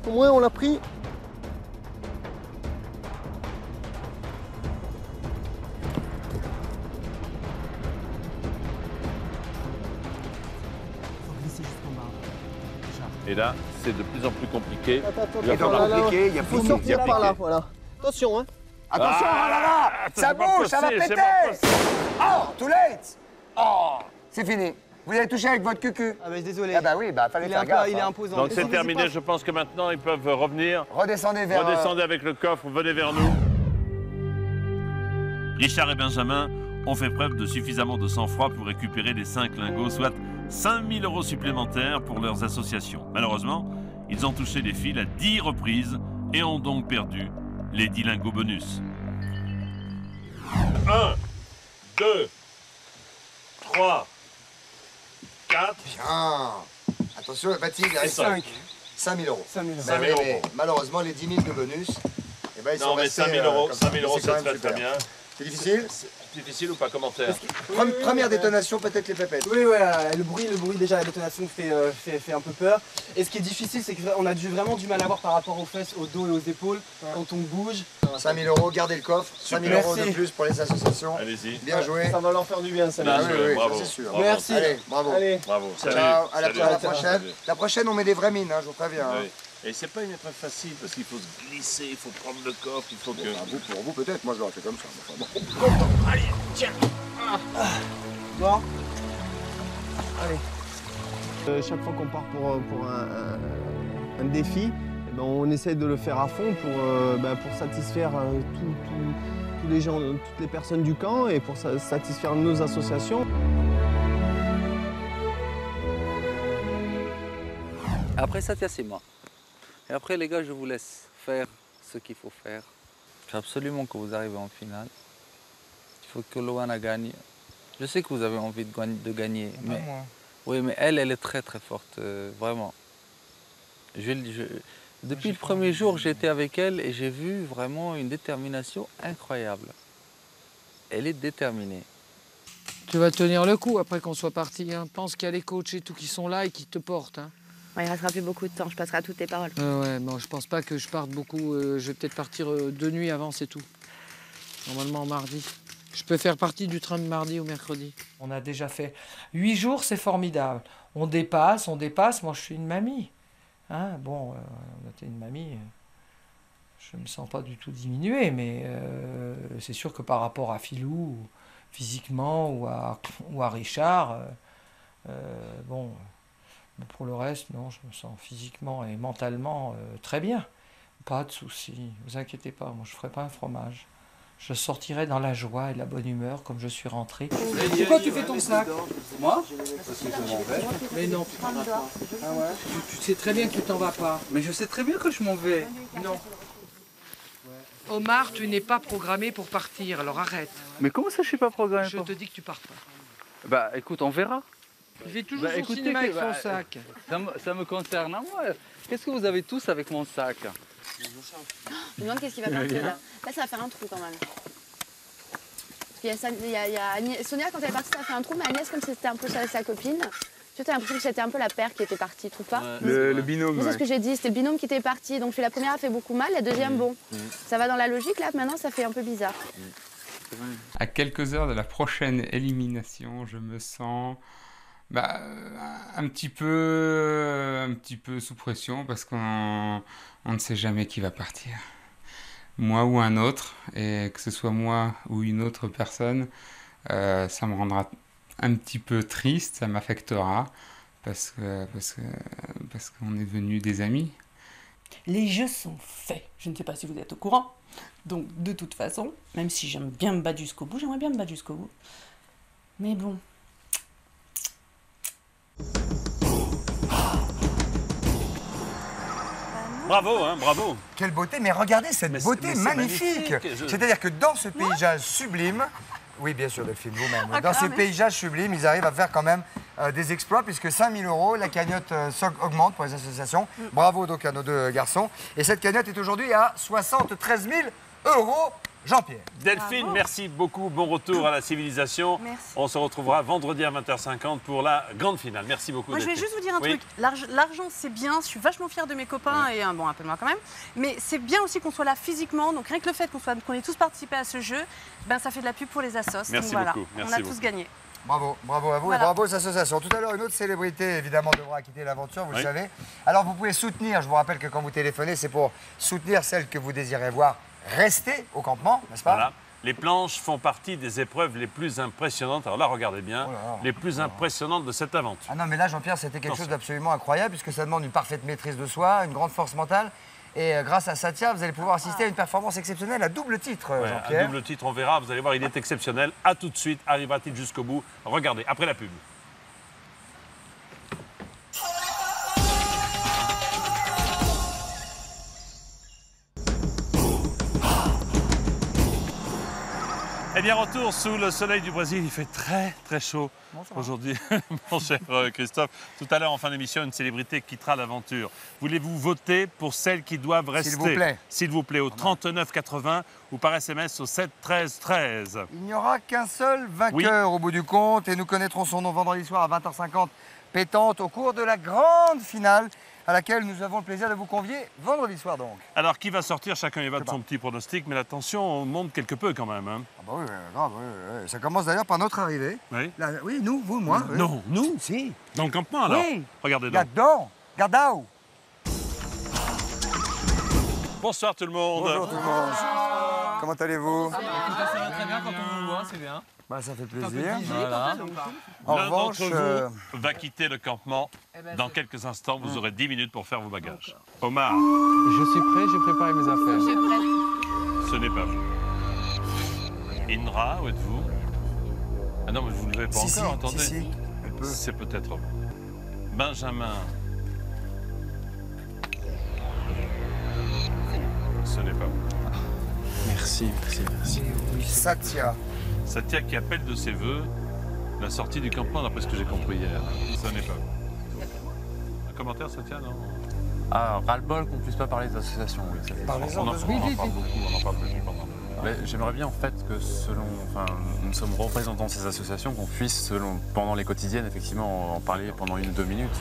Au moins, on l'a pris. Faut glisser jusqu'en bas. Et là, c'est de plus en plus compliqué. Attends, Il va Et dans falloir- compliqué, il y a faut plus de sortir par là, piqué. voilà. Attention, hein. Attention, oh là là. Ça c'est pas bouge, ça va possible, c'est péter. pas possible. Oh, too late. Oh, c'est fini. Vous avez touché avec votre cucu. Ah bah désolé. Ah bah oui, bah fallait Il est faire un peu, gaffe. il est hein. imposant. Donc Vas-y, c'est vas-y, terminé, passe. je pense que maintenant ils peuvent revenir. Redescendez vers... Redescendez avec le coffre, venez vers nous. Richard et Benjamin ont fait preuve de suffisamment de sang-froid pour récupérer les 5 lingots, soit 5 000 € supplémentaires pour leurs associations. Malheureusement, ils ont touché les fils à 10 reprises et ont donc perdu les 10 lingots bonus. 1, 2, 3, 4. Bien. Attention, la fatigue, il reste 5. 5 000 €. 5 000 €. 5 000 €. Mais malheureusement, les 10 000 de bonus, eh ben, ils sont Non mais restés, 5 000 €, comme 5 000 €, c'est quand c'est même très super. bien. C'est difficile. Difficile ou pas, commentaire? Première détonation, peut-être les pépettes. Oui, ouais, le bruit déjà, la détonation fait un peu peur. Et ce qui est difficile, c'est qu'on a vraiment du mal à voir par rapport aux fesses, au dos et aux épaules quand on bouge. 5 000 euros, gardez le coffre. 5 000 euros de plus pour les associations. Allez-y. Bien joué. Ça va leur faire du bien, ça. Bah, oui, bravo. c'est sûr. Merci. Allez, bravo. Allez. Bravo. Ciao. À la Salut. prochaine. La prochaine, on met des vraies mines, hein, je vous préviens. hein. Oui. Et c'est pas une épreuve facile parce qu'il faut se glisser, il faut prendre le coffre, il faut que. Pour vous peut-être, moi je l'aurais fait comme ça. Enfin, bon. Allez, tiens. Bon. Allez. Chaque fois qu'on part pour un défi, eh ben, on essaye de le faire à fond pour satisfaire tous les gens, toutes les personnes du camp et pour satisfaire nos associations. Après ça, c'est moi. Et après, les gars, je vous laisse faire ce qu'il faut faire. Il faut absolument que vous arrivez en finale. Il faut que Loana gagne. Je sais que vous avez envie de gagner, mais moi. oui, mais elle est très très forte, vraiment. Depuis le premier jour, j'étais avec elle et j'ai vu vraiment une détermination incroyable. Elle est déterminée. Tu vas tenir le coup après qu'on soit parti. Hein. Pense qu'il y a les coachs et tout qui sont là et qui te portent. Hein. Ouais, il restera plus beaucoup de temps, je passerai à toutes tes paroles. Ouais, bon, je pense pas que je parte beaucoup. Je vais peut-être partir 2 nuits avant, c'est tout. Normalement, mardi. Je peux faire partie du train de mardi au mercredi. On a déjà fait 8 jours, c'est formidable. On dépasse. Moi, je suis une mamie. Hein, bon, on était une mamie. Je me sens pas du tout diminué, mais c'est sûr que par rapport à Philou, physiquement, ou à Richard, bon... Mais pour le reste, non, je me sens physiquement et mentalement très bien. Pas de soucis, vous inquiétez pas, moi je ferai pas un fromage. Je sortirai dans la joie et la bonne humeur comme je suis rentré. Pourquoi tu fais ton sac? Moi? Parce que je m'en vais. Mais non. Ah ouais. Tu sais très bien que tu t'en vas pas. Mais je sais très bien que je m'en vais. Non. Omar, tu n'es pas programmé pour partir, alors arrête. Mais comment ça, je suis pas programmé? Je te dis que tu pars pas. Bah écoute, on verra. Il fait toujours son cinéma avec son sac. Ça me concerne à moi. Qu'est-ce que vous avez tous avec mon sac? Je me demande qu'est-ce qui va partir là. Là, ça va faire un trou quand même. Parce qu'il y a Sonia, quand elle est partie, ça a fait un trou, mais Agnès, comme c'était un peu sa copine, tu as l'impression que c'était un peu la paire qui était partie, tu trouves pas? Le binôme. C'est ce que j'ai dit, c'était le binôme qui était parti. Donc la première a fait beaucoup mal, la deuxième, bon. Ça va dans la logique, là, maintenant, ça fait un peu bizarre. À quelques heures de la prochaine élimination, je me sens un petit peu sous pression parce qu'on ne sait jamais qui va partir. Moi ou un autre, et que ce soit moi ou une autre personne, ça me rendra un petit peu triste, ça m'affectera parce qu'on est devenus des amis. Les jeux sont faits. Je ne sais pas si vous êtes au courant. Donc, de toute façon, même si j'aime bien me battre jusqu'au bout, j'aimerais bien me battre jusqu'au bout. Mais bon. Bravo, hein, bravo. Quelle beauté, mais regardez cette beauté magnifique. C'est-à-dire que dans ce paysage sublime, oui, bien sûr, Delphine, vous-même, dans ces paysages sublimes, ils arrivent à faire quand même des exploits, puisque 5 000 euros, la cagnotte augmente pour les associations. Bravo donc à nos deux garçons. Et cette cagnotte est aujourd'hui à 73 000 euros. Jean-Pierre. Delphine, merci beaucoup. Bon retour à la civilisation. Merci. On se retrouvera vendredi à 20h50 pour la grande finale. Merci beaucoup. Moi, je vais Delphine. juste vous dire un Oui. truc. L'argent, c'est bien. Je suis vachement fière de mes copains et bon, un peu de moi quand même. Mais c'est bien aussi qu'on soit là physiquement. Donc rien que le fait qu'on ait tous participé à ce jeu, ben ça fait de la pub pour les assos. Merci donc, voilà. beaucoup. Merci on a beaucoup. tous gagné. Bravo, bravo à vous Voilà. et bravo aux associations. Tout à l'heure, une autre célébrité, évidemment, devra quitter l'aventure, vous le Oui. savez. Alors, vous pouvez soutenir, je vous rappelle que quand vous téléphonez, c'est pour soutenir celle que vous désirez voir rester au campement, n'est-ce pas? Voilà. Les planches font partie des épreuves les plus impressionnantes. Alors là, regardez bien, les plus impressionnantes de cette aventure. Ah non, mais là, Jean-Pierre, c'était quelque chose d'absolument incroyable, puisque ça demande une parfaite maîtrise de soi, une grande force mentale. Et grâce à Satya, vous allez pouvoir assister à une performance exceptionnelle à double titre, Ouais, Jean-Pierre. un double titre, on verra. Vous allez voir, il est exceptionnel. À tout de suite. Arrivera-t-il jusqu'au bout? Regardez, après la pub. Eh bien, retour sous le soleil du Brésil. Il fait très, très chaud aujourd'hui, mon cher Christophe. Tout à l'heure, en fin d'émission, une célébrité quittera l'aventure. Voulez-vous voter pour celles qui doivent rester? S'il vous plaît. S'il vous plaît, au 39 80 ou par SMS au 7 13 13. Il n'y aura qu'un seul vainqueur au bout du compte et nous connaîtrons son nom vendredi soir à 20h50 pétante au cours de la grande finale à laquelle nous avons le plaisir de vous convier vendredi soir donc. Alors, qui va sortir? Chacun y va de son petit pronostic, mais la tension monte quelque peu quand même. Hein. Ah bah oui, grave, oui. Ça commence d'ailleurs par notre arrivée. Oui. Là, oui, nous, vous, moi. Non, nous? Si. Dans le campement, alors? Oui. Regardez donc. Là-dedans. Gardao. Bonsoir tout le monde. Bonjour tout le monde. Comment allez-vous? Ça va très bien quand on vous voit, c'est bien. Bah, ça fait plaisir. Voilà. En L'un revanche, d'entre vous va quitter le campement. Dans quelques instants, vous aurez 10 minutes pour faire vos bagages. Omar. Je suis prêt, j'ai préparé mes affaires. Ce n'est pas vous. Indra, où êtes-vous? Ah non, mais vous ne l'avez pas encore, attendez. Si, c'est peut-être vous. Benjamin. Ce n'est pas vous. Merci. Satya. Satya qui appelle de ses voeux la sortie du campement, d'après ce que j'ai compris hier. Ce n'est pas vous. Un commentaire, Satya, non? Ah, ras-le-bol qu'on ne puisse pas parler des associations, oui. On en parle beaucoup, on en parle depuis pendant. J'aimerais bien en fait que nous sommes représentants de ces associations, qu'on puisse, pendant les quotidiennes, effectivement, en parler pendant 1 ou 2 minutes,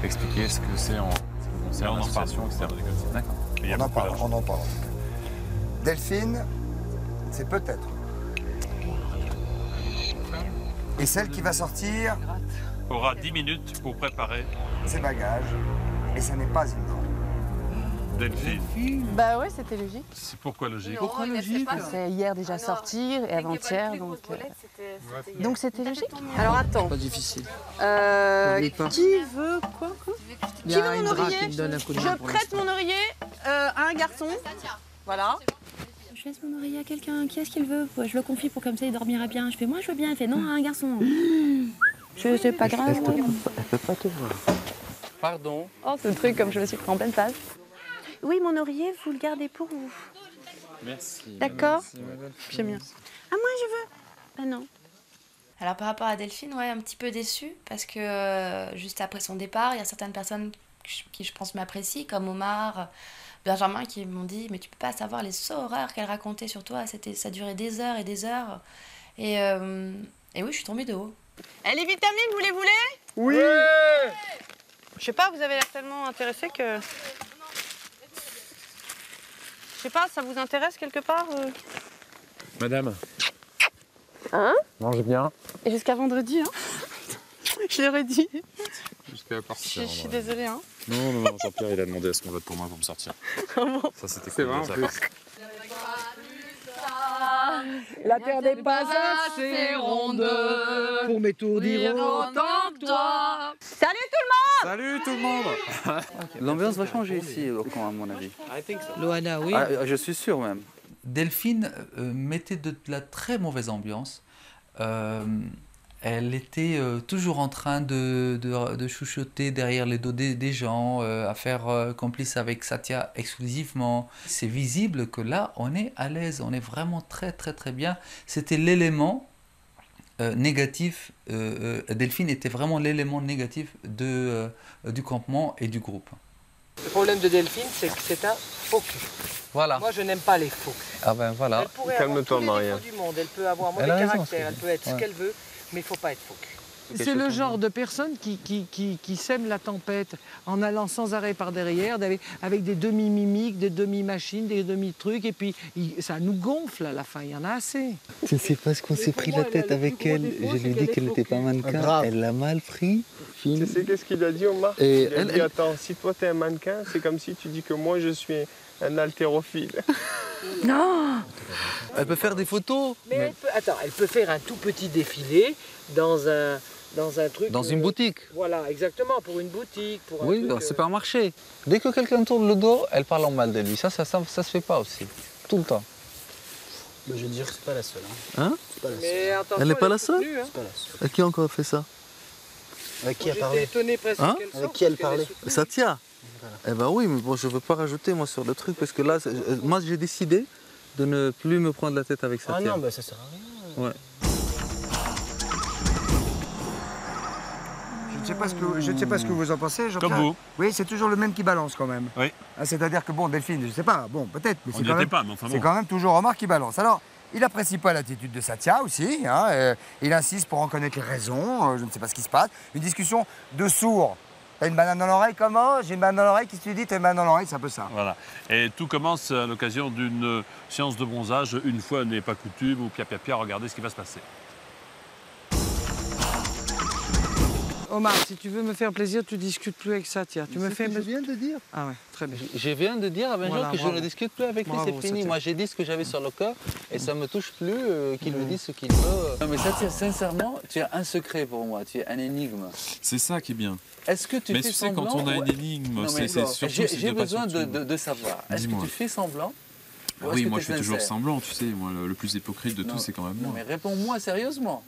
expliquer ce que c'est en ce qui concerne l'association, etc. D'accord. On en parle. Delphine, c'est peut-être. Et celle qui va sortir aura 10 minutes pour préparer ses bagages. Et ce n'est pas une grande. Delphine. Bah ouais, c'était logique. C'est pourquoi logique? Pourquoi logique? C'est hier déjà sortir et avant-hier, donc c'était logique. Alors attends. Pas difficile. Qui veut quoi? Il y a une drague qui me donne un coup de main Je pour prête mon oreiller à un garçon. Voilà. Je laisse mon oreiller à quelqu'un. Qui est-ce qu'il veut? Je le confie pour comme ça il dormira bien. Je fais moi je veux bien. Il fait non à un garçon. C'est pas grave. Elle peut pas te voir. Pardon. Oh ce truc comme je me suis pris en pleine face. Oui mon oreiller vous le gardez pour vous. Merci. D'accord. J'aime bien. Ah moi je veux. Ah non. Alors par rapport à Delphine, ouais, un petit peu déçue parce que juste après son départ, il y a certaines personnes qui je pense m'apprécient, comme Omar, Benjamin, qui m'ont dit mais tu peux pas savoir les horreurs qu'elle racontait sur toi, ça durait des heures et des heures. Et oui, je suis tombée de haut. Et les vitamines, vous les voulez? Oui. Je sais pas, vous avez l'air tellement intéressé que... Je sais pas, ça vous intéresse quelque part Madame. Hein? Mange bien. Et jusqu'à vendredi, hein? Je l'aurais dit. Jusqu'à partir. Je suis désolée, hein? Non, Jean-Pierre, il a demandé à ce qu'on vote pour moi pour me sortir. Ça, c'était cool. vrai, en plus. La terre n'est pas assez ronde pour m'étourdir autant que toi. Salut tout le monde! Salut tout le monde. L'ambiance va changer ici au camp, à mon avis. Loana, oui. Ah, je suis sûr même. Delphine mettait de la très mauvaise ambiance. Elle était toujours en train de chuchoter derrière les dos des gens, à faire complice avec Satya exclusivement. C'est visible que là, on est à l'aise, on est vraiment très très très bien. C'était l'élément négatif, Delphine était vraiment l'élément négatif du campement et du groupe. Le problème de Delphine, c'est que c'est un faux cul. Voilà. Moi, je n'aime pas les faux culs. Ah ben voilà. Elle pourrait avoir tous les défauts du monde, elle peut avoir mauvais caractère, elle peut être ce qu'elle veut, mais il ne faut pas être faux cul. C'est le genre de personne qui sème la tempête en allant sans arrêt par derrière, avec des demi-mimiques, des demi-machines, des demi-trucs, et puis ça nous gonfle à la fin, il y en a assez. Je ne sais pas ce qu'on s'est pris la tête avec elle. Je lui ai dit qu'elle n'était pas mannequin, elle l'a mal pris. Tu sais qu'est-ce qu'il a dit, Omar? Il a dit, attends, si toi t'es un mannequin, c'est comme si tu dis que moi je suis un haltérophile. Non! Elle peut faire des photos. Mais elle peut faire un tout petit défilé dans un truc... Dans une boutique. Voilà, exactement, pour une boutique, pour un oui, truc... dans un supermarché. Dès que quelqu'un tourne le dos, elle parle en mal de lui. Ça se fait pas aussi. Tout le temps. Mais je veux dire, c'est pas la seule. Hein? C'est pas la seule. Mais attention, elle n'est pas la seule? Hein. C'est pas la seule. Qui a encore fait ça? Avec qui elle parlait? J'étais étonné presque hein? qu'elle sorte. Avec qui elle parlait? Satya. Voilà. Eh ben oui, mais bon, je veux pas rajouter moi sur le truc parce que là, moi j'ai décidé de ne plus me prendre la tête avec Satya. Ah non, bah ça sert à rien. Ouais. Je ne sais pas ce que vous en pensez. Comme vous. Oui, c'est toujours le même qui balance quand même. Oui. C'est-à-dire que bon, Delphine, je ne sais pas, bon, peut-être, mais c'est quand même toujours Omar qui balance. Alors, il n'apprécie pas l'attitude de Satya aussi. Hein, il insiste pour en connaître les raisons. Je ne sais pas ce qui se passe. Une discussion de sourds. T'as une banane dans l'oreille, comment? J'ai une banane dans l'oreille, qu'est-ce que tu dis? T'as une banane dans l'oreille, c'est un peu ça. Voilà. Et tout commence à l'occasion d'une séance de bronzage. Une fois n'est pas coutume, ou pia, regardez ce qui va se passer. Omar, si tu veux me faire plaisir, tu discutes plus avec Satya. Tu me fais. Je viens de dire. Ah ouais, très bien. Je viens de dire à Benjamin que je ne discute plus avec lui, c'est fini. Satya. Moi, j'ai dit ce que j'avais sur le cœur et ça me touche plus qu'il me dise ce qu'il veut. Non mais Satya, sincèrement, tu as un secret pour moi, tu es un énigme. C'est ça qui est bien. Est-ce que tu mais fais tu sais, semblant quand on a une énigme, c'est surtout... J'ai besoin de savoir. Est-ce que tu fais semblant? Oui, moi je fais toujours semblant, tu sais, moi le plus hypocrite de tout, c'est quand même moi. Non mais réponds-moi sérieusement.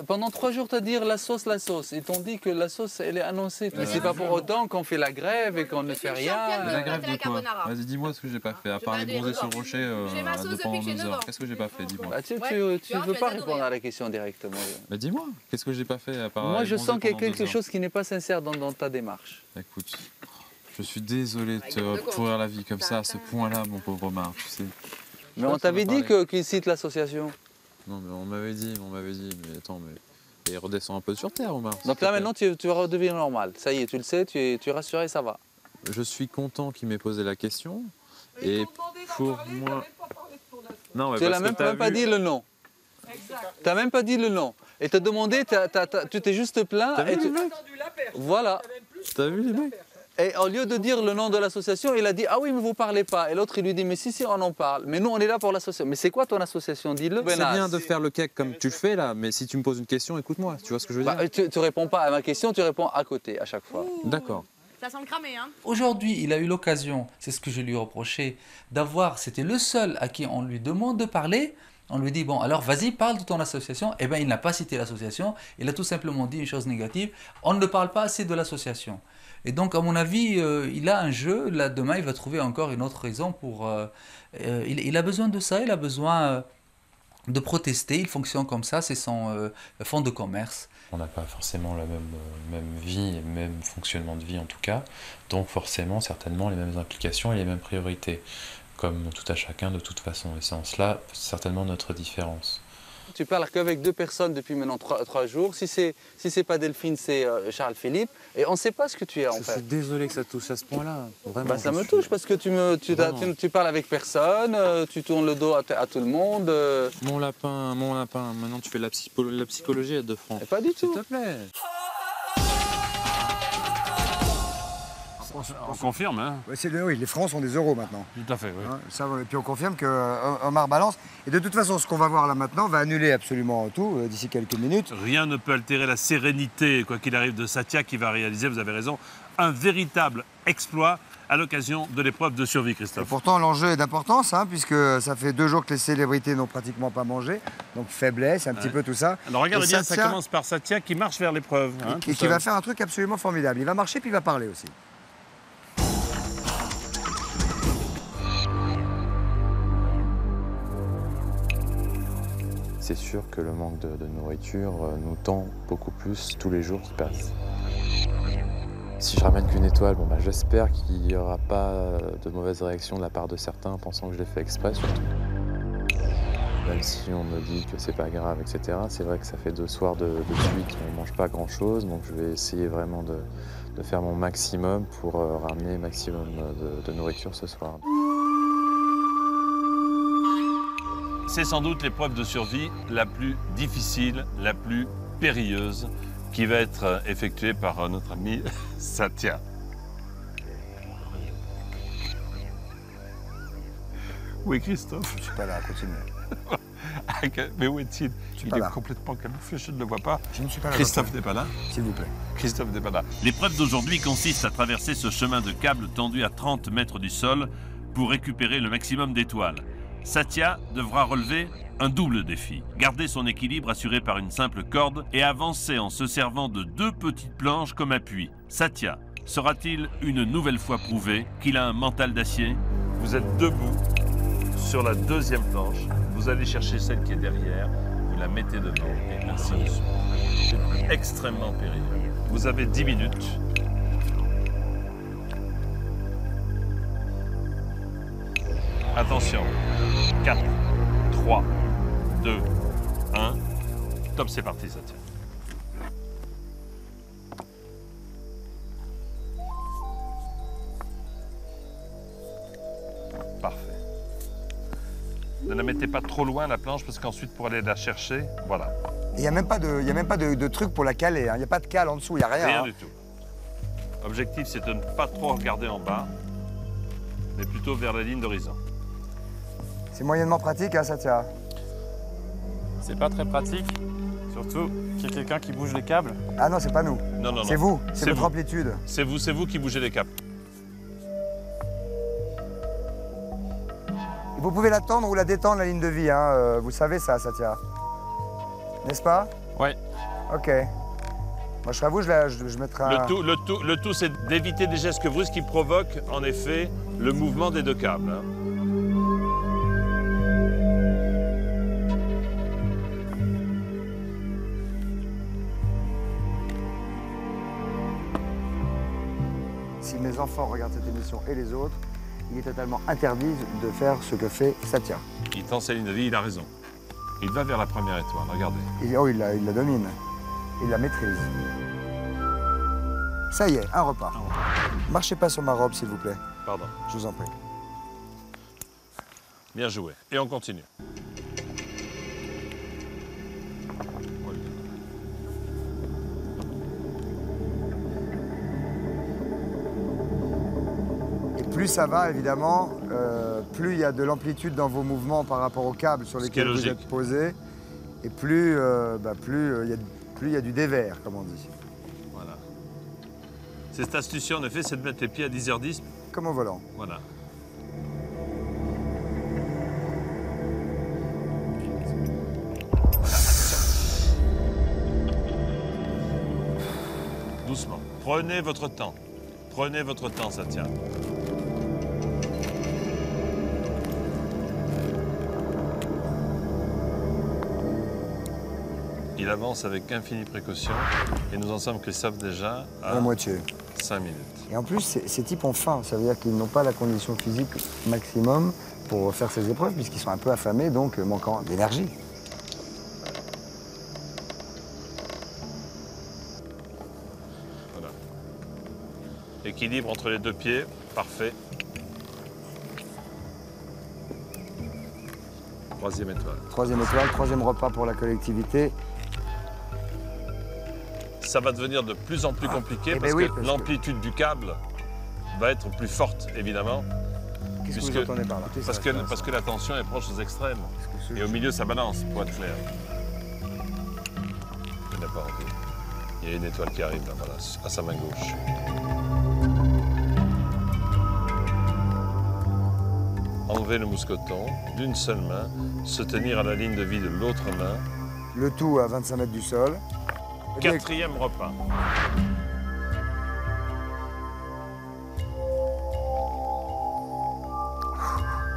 Pendant 3 jours, tu as dit la sauce. Ils t'ont dit que la sauce, elle est annoncée. Mais c'est pas pour autant qu'on fait la grève et qu'on ne fait rien. La grève de quoi? Vas-y, dis-moi ce que j'ai pas fait, à part les bronzer sur le rocher pendant 2 heures. Qu'est-ce que j'ai pas fait, dis-moi. Tu veux pas répondre à la question directement. Mais dis-moi, qu'est-ce que j'ai pas fait à part... Moi je sens qu'il y a quelque chose qui n'est pas sincère dans ta démarche. Écoute... Je suis désolé de te pourrir la vie comme ça, à ce point-là, mon pauvre Omar, tu sais. Mais on t'avait dit qu'il cite l'association. Non, mais on m'avait dit, mais attends, mais... Et redescends un peu sur terre, Omar. Donc là, maintenant, tu vas redevenir normal. Ça y est, tu le sais, tu es rassuré, ça va. Je suis content qu'il m'ait posé la question. Et pour moi... Non, mais tu n'as même pas dit le nom. Tu n'as même pas dit le nom. Et t'as demandé, tu t'es juste plaint. T'as vu les mecs ? Voilà. T'as vu les mecs ? Et au lieu de dire le nom de l'association, il a dit « Ah oui, mais vous ne parlez pas ». Et l'autre, il lui dit « Mais si, on en parle. Mais nous, on est là pour l'association. » Mais c'est quoi ton association? Dis-le. C'est bien de faire le cake comme tu le fais là, mais si tu me poses une question, écoute-moi. Tu vois ce que je veux dire? Tu réponds pas à ma question, tu réponds à côté à chaque fois. D'accord. Ça sent le cramé, hein. Aujourd'hui, il a eu l'occasion, c'est ce que je lui reprochais, d'avoir, c'était le seul à qui on lui demande de parler. On lui dit, bon, alors vas-y, parle de ton association. Eh bien, il n'a pas cité l'association. Il a tout simplement dit une chose négative. On ne parle pas assez de l'association. Et donc, à mon avis, il a un jeu. Là, demain, il va trouver encore une autre raison pour... il a besoin de ça, il a besoin de protester. Il fonctionne comme ça, c'est son fonds de commerce. On n'a pas forcément la même vie, même fonctionnement de vie en tout cas. Donc forcément, certainement, les mêmes implications et les mêmes priorités. Comme tout à chacun de toute façon. Et c'est en cela, certainement, notre différence. Tu parles qu'avec 2 personnes depuis maintenant 3 jours. Si c'est pas Delphine, c'est Charles-Philippe. Et on ne sait pas ce que tu es en fait. Je suis désolé que ça touche à ce point-là. Vraiment. Bah, ça me touche parce que tu parles avec personne, tu tournes le dos à tout le monde. Mon lapin, maintenant tu fais la psychologie à 2 francs. Et pas du tout. S'il te plaît. On confirme, hein? Oui, les francs sont des euros maintenant. Tout à fait, oui. Hein, ça, et puis on confirme que Omar balance. Et de toute façon, ce qu'on va voir là maintenant va annuler absolument tout d'ici quelques minutes. Rien ne peut altérer la sérénité, quoi qu'il arrive, de Satya qui va réaliser, vous avez raison, un véritable exploit à l'occasion de l'épreuve de survie, Christophe. Et pourtant, l'enjeu est d'importance, hein, puisque ça fait 2 jours que les célébrités n'ont pratiquement pas mangé. Donc faiblesse, un petit peu tout ça. Alors regardez bien, Satya, ça commence par Satya qui marche vers l'épreuve. Hein, et qui va faire un truc absolument formidable. Il va marcher puis il va parler aussi. C'est sûr que le manque de nourriture nous tend beaucoup plus tous les jours qui passent. Si je ramène qu'une étoile, bon, j'espère qu'il n'y aura pas de mauvaises réactions de la part de certains pensant que je l'ai fait exprès surtout. Même si on me dit que c'est pas grave, etc. C'est vrai que ça fait 2 soirs de suite, on ne mange pas grand chose, donc je vais essayer vraiment de faire mon maximum pour ramener maximum de nourriture ce soir. C'est sans doute l'épreuve de survie la plus difficile, la plus périlleuse, qui va être effectuée par notre ami Satya. Oui, Christophe. Je ne suis pas là, continue. Mais où est-il? Il est complètement camouflé, je ne le vois pas. Je ne suis pas là. Christophe n'est pas là? S'il vous plaît. Christophe n'est pas là. L'épreuve d'aujourd'hui consiste à traverser ce chemin de câble tendu à 30 mètres du sol pour récupérer le maximum d'étoiles. Satya devra relever un double défi. Garder son équilibre assuré par une simple corde et avancer en se servant de 2 petites planches comme appui. Satya sera-t-il une nouvelle fois prouvé qu'il a un mental d'acier? Vous êtes debout sur la 2e planche. Vous allez chercher celle qui est derrière. Vous la mettez devant et ainsi de suite. C'est extrêmement périlleux. Vous avez 10 minutes. Attention. 4, 3, 2, 1. Top, c'est parti, Satya. Ne la mettez pas trop loin, la planche, parce qu'ensuite, pour aller la chercher, voilà. Il n'y a même pas de truc pour la caler, hein. Il n'y a pas de cale en dessous, il n'y a rien. Rien hein. du tout. L'objectif, c'est de ne pas trop regarder en bas, mais plutôt vers la ligne d'horizon. C'est moyennement pratique, hein, Satya. C'est pas très pratique, surtout qu'il y a quelqu'un qui bouge les câbles. Ah non, c'est pas nous. Non, non, non. C'est vous, c'est votre vous. amplitude. C'est vous qui bougez les câbles. Vous pouvez la tendre ou la détendre, la ligne de vie, hein. Vous savez ça, Satya. N'est-ce pas? Oui. Ok. Moi, je serais à vous, je mettrai un... Le tout, c'est d'éviter des gestes brusques qui provoquent, en effet, le mouvement des deux câbles. Hein. Si mes enfants regardent cette émission et les autres, il est totalement interdit de faire ce que fait Satya. Il tend sa ligne de vie, il a raison. Il va vers la première étoile, regardez. Il la domine. Il la maîtrise. Ça y est, un repas. Marchez pas sur ma robe, s'il vous plaît. Pardon. Je vous en prie. Bien joué. Et on continue. Et plus ça va, évidemment, plus il y a de l'amplitude dans vos mouvements par rapport aux câbles sur lesquels vous êtes posés, et plus il y a du dévers, comme on dit. Voilà. Cette astuce, en effet, c'est de mettre les pieds à 10h10. Comme au volant. Voilà. Doucement. Prenez votre temps. Prenez votre temps, Satya. Il avance avec infinie précaution et nous en sommes, Christophe, déjà à la moitié. 5 minutes. Et en plus, ces types ont faim. Ça veut dire qu'ils n'ont pas la condition physique maximum pour faire ces épreuves, puisqu'ils sont un peu affamés, donc manquant d'énergie. Voilà. Équilibre entre les deux pieds, parfait. Troisième étoile. Troisième étoile, troisième repas pour la collectivité. Ça va devenir de plus en plus compliqué parce que l'amplitude du câble va être plus forte, évidemment. Qu'est-ce que vous entendez par là? Parce que la tension est proche des extrêmes. Et au milieu, ça balance, pour être clair. Il n'a pas envie. Il y a une étoile qui arrive, là, voilà, à sa main gauche. Enlever le mousqueton d'une seule main, se tenir à la ligne de vie de l'autre main. Le tout à 25 mètres du sol. Quatrième repas.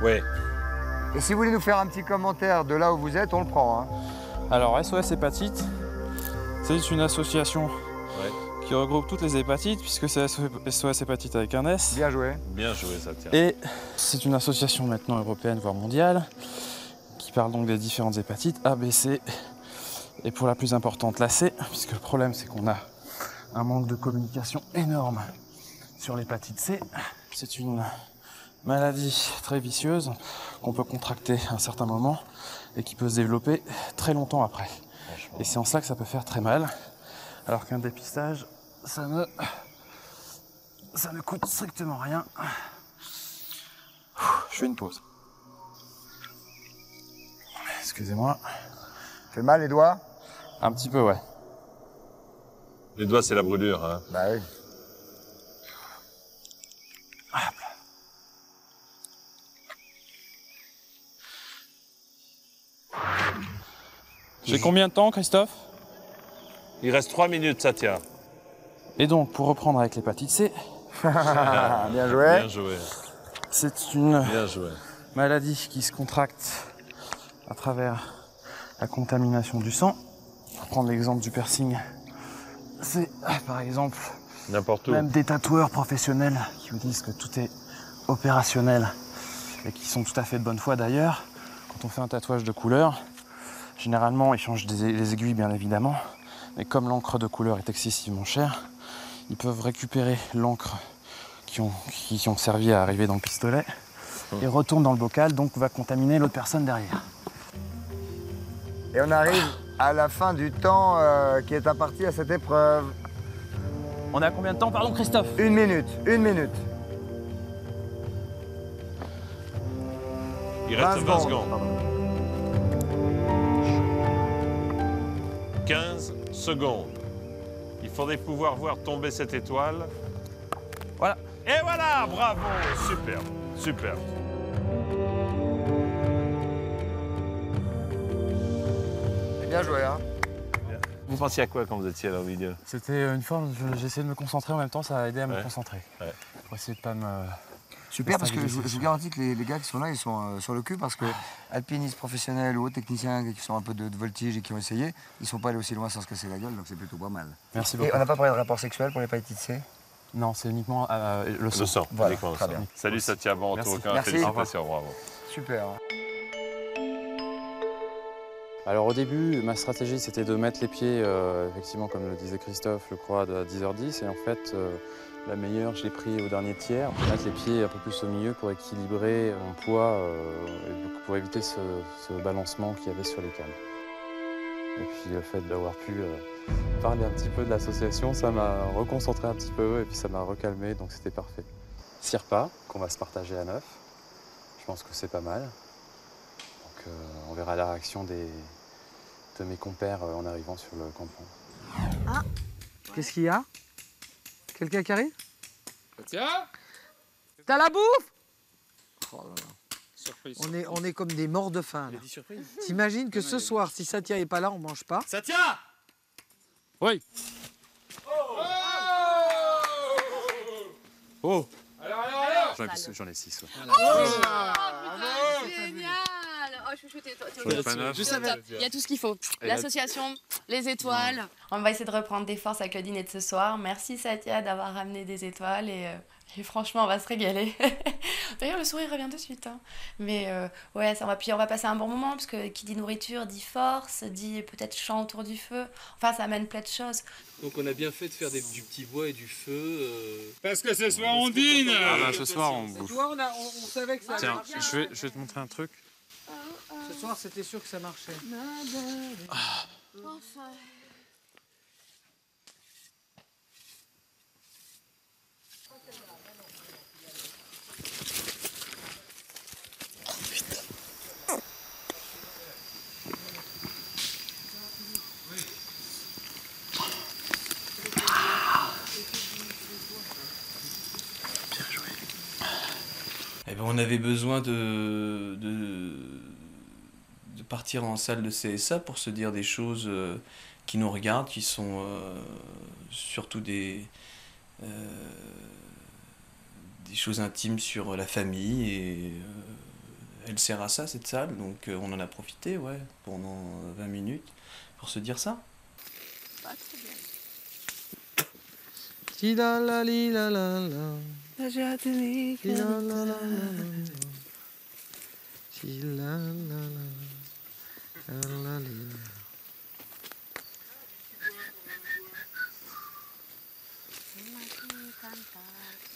Oui. Et si vous voulez nous faire un petit commentaire de là où vous êtes, on le prend. Hein. Alors, SOS Hépatite, c'est une association qui regroupe toutes les hépatites, puisque c'est SOS Hépatite avec un S. Bien joué. Bien joué, ça tient. Et c'est une association maintenant européenne, voire mondiale, qui parle donc des différentes hépatites A, B, C, et pour la plus importante, la C, puisque le problème, c'est qu'on a un manque de communication énorme sur l'hépatite C. C'est une maladie très vicieuse qu'on peut contracter à un certain moment et qui peut se développer très longtemps après. Et c'est en cela que ça peut faire très mal, alors qu'un dépistage, ça ne coûte strictement rien. Je fais une pause. Excusez-moi. Fait mal les doigts? Un petit peu, ouais. Les doigts, c'est la brûlure, hein. Bah oui. J'ai combien de temps, Christophe? Il reste 3 minutes, ça tient. Et donc, pour reprendre avec l'hépatite C. Bien joué. Bien joué. C'est une Bien joué. maladie qui se contracte à travers la contamination du sang. Pour prendre l'exemple du piercing, c'est par exemple n'importe où. Même des tatoueurs professionnels qui vous disent que tout est opérationnel et qui sont tout à fait de bonne foi d'ailleurs. Quand on fait un tatouage de couleur, généralement ils changent les aiguilles bien évidemment, mais comme l'encre de couleur est excessivement chère, ils peuvent récupérer l'encre qui ont servi à arriver dans le pistolet et retourne dans le bocal, donc va contaminer l'autre personne derrière. Et on arrive à la fin du temps qui est imparti à cette épreuve. On a combien de temps, pardon, Christophe? 1 minute, 1 minute. Il reste 20 secondes. 15 secondes. Il faudrait pouvoir voir tomber cette étoile. Voilà. Et voilà, bravo, superbe, superbe. Bien joué, hein. Vous pensiez à quoi quand vous étiez là au milieu? C'était une forme, j'essayais de me concentrer en même temps, ça a aidé à me concentrer. Ouais. Pour essayer de pas me... Super, parce que je vous garantis que les gars qui sont là, ils sont sur le cul, parce que alpinistes professionnels ou autres techniciens qui sont un peu de voltige et qui ont essayé, ils sont pas allés aussi loin sans se casser la gueule, donc c'est plutôt pas mal. Merci beaucoup. Et on n'a pas parlé de rapport sexuel pour l'hépatite C? Non, c'est uniquement le sang. Le sang, Voilà, uniquement le très sang. bien. Salut Satya, bon Merci. retour au camp, Merci. félicitations, bravo. Super. Alors au début, ma stratégie c'était de mettre les pieds, effectivement comme le disait Christophe, le quad à 10h10 et en fait la meilleure je l'ai pris au dernier tiers. Mettre les pieds un peu plus au milieu pour équilibrer mon poids et pour éviter ce balancement qu'il y avait sur les cannes. Et puis le fait d'avoir pu parler un petit peu de l'association, ça m'a reconcentré un petit peu et puis ça m'a recalmé, donc c'était parfait. 6 repas qu'on va se partager à 9, je pense que c'est pas mal. Donc on verra la réaction de mes compères en arrivant sur le campement. Ah. Qu'est-ce qu'il y a? Quelqu'un qui arrive? Tiens. T'as la bouffe? Oh là là. Surprise. On est comme des morts de faim. T'imagines que ce soir, si Satya est pas là, on mange pas? Satya! Oui. Oh! Alors. J'en ai 6. Ouais. Génial! Oh, chouchou, t'es Je savais. Il y a tout ce qu'il faut. L'association, les étoiles. On va essayer de reprendre des forces avec le dîner de ce soir. Merci Satya d'avoir ramené des étoiles et franchement on va se régaler. D'ailleurs le sourire revient de suite. Hein. Mais ouais, ça, on va passer un bon moment parce que qui dit nourriture dit force, dit peut-être chant autour du feu. Enfin ça amène plein de choses. Donc on a bien fait de faire du petit bois et du feu. Parce que ce soir on dîne. Ah bah ce soir on bouffe. Tu vois, on savait que ça Tiens, marchait. je vais te montrer un truc. Ce soir, c'était sûr que ça marchait. Enfin. Eh ben, on avait besoin de partir en salle de CSA pour se dire des choses qui nous regardent, qui sont surtout des choses intimes sur la famille. Et elle sert à ça, cette salle, donc on en a profité pendant 20 minutes pour se dire ça. Pas très bien.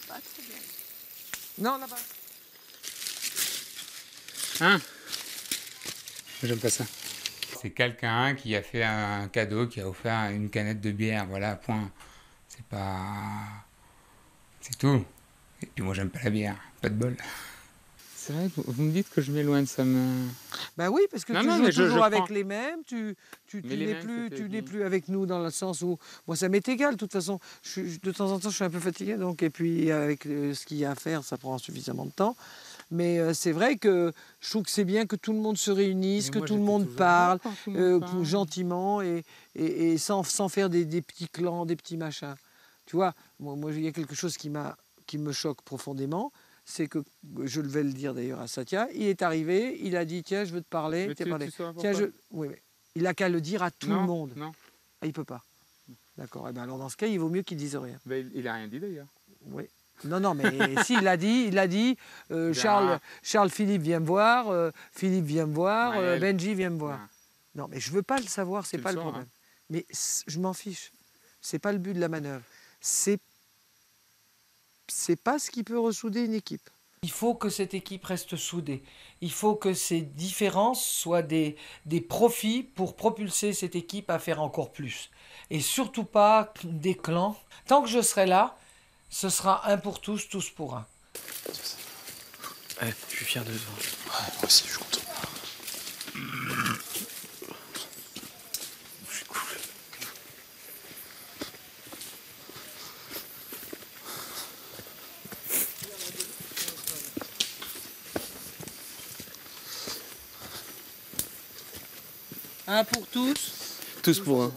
Pas très bien. Non, là-bas. Hein? J'aime pas ça. C'est quelqu'un qui a fait un cadeau, qui a offert une canette de bière, voilà, point. C'est pas... C'est tout. Et puis moi j'aime pas la bière, pas de bol. C'est vrai, vous me dites que je m'éloigne, ça me... Bah oui, parce que Non, tu non, joues mais toujours je avec prends. les mêmes, tu Mais les n'es mêmes, plus, c'était bien. avec nous dans le sens où... Moi, ça m'est égal, de toute façon. De temps en temps, je suis un peu fatigué, donc, et puis avec ce qu'il y a à faire, ça prend suffisamment de temps. Mais c'est vrai que je trouve que c'est bien que tout le monde se réunisse, que tout le monde parle gentiment et sans faire des petits clans, des petits machins. Tu vois, moi, il y a quelque chose qui me choque profondément, c'est que, je vais le dire d'ailleurs à Satya, il est arrivé, il a dit, tiens, je veux te parler. Mais tu sauras Tiens, pourquoi. oui, mais il n'a qu'à le dire à tout le monde. Non. Ah, il ne peut pas. D'accord, eh ben alors dans ce cas, il vaut mieux qu'il ne dise rien. Ben, il a rien dit d'ailleurs. Oui. Non, mais si, il l'a dit, Charles Philippe vient me voir, Philippe vient me voir, Ouais, Benji vient me voir. Non, mais je ne veux pas le savoir, c'est Tu pas le le sauras, problème. Mais je m'en fiche. C'est pas le but de la manœuvre. C'est pas ce qui peut ressouder une équipe. Il faut que cette équipe reste soudée. Il faut que ces différences soient des profits pour propulser cette équipe à faire encore plus. Et surtout pas des clans. Tant que je serai là, ce sera un pour tous, tous pour un. Ouais, je suis fier de toi. Ouais, moi aussi, je suis content. Je suis cool. Un pour tous. Tous pour un.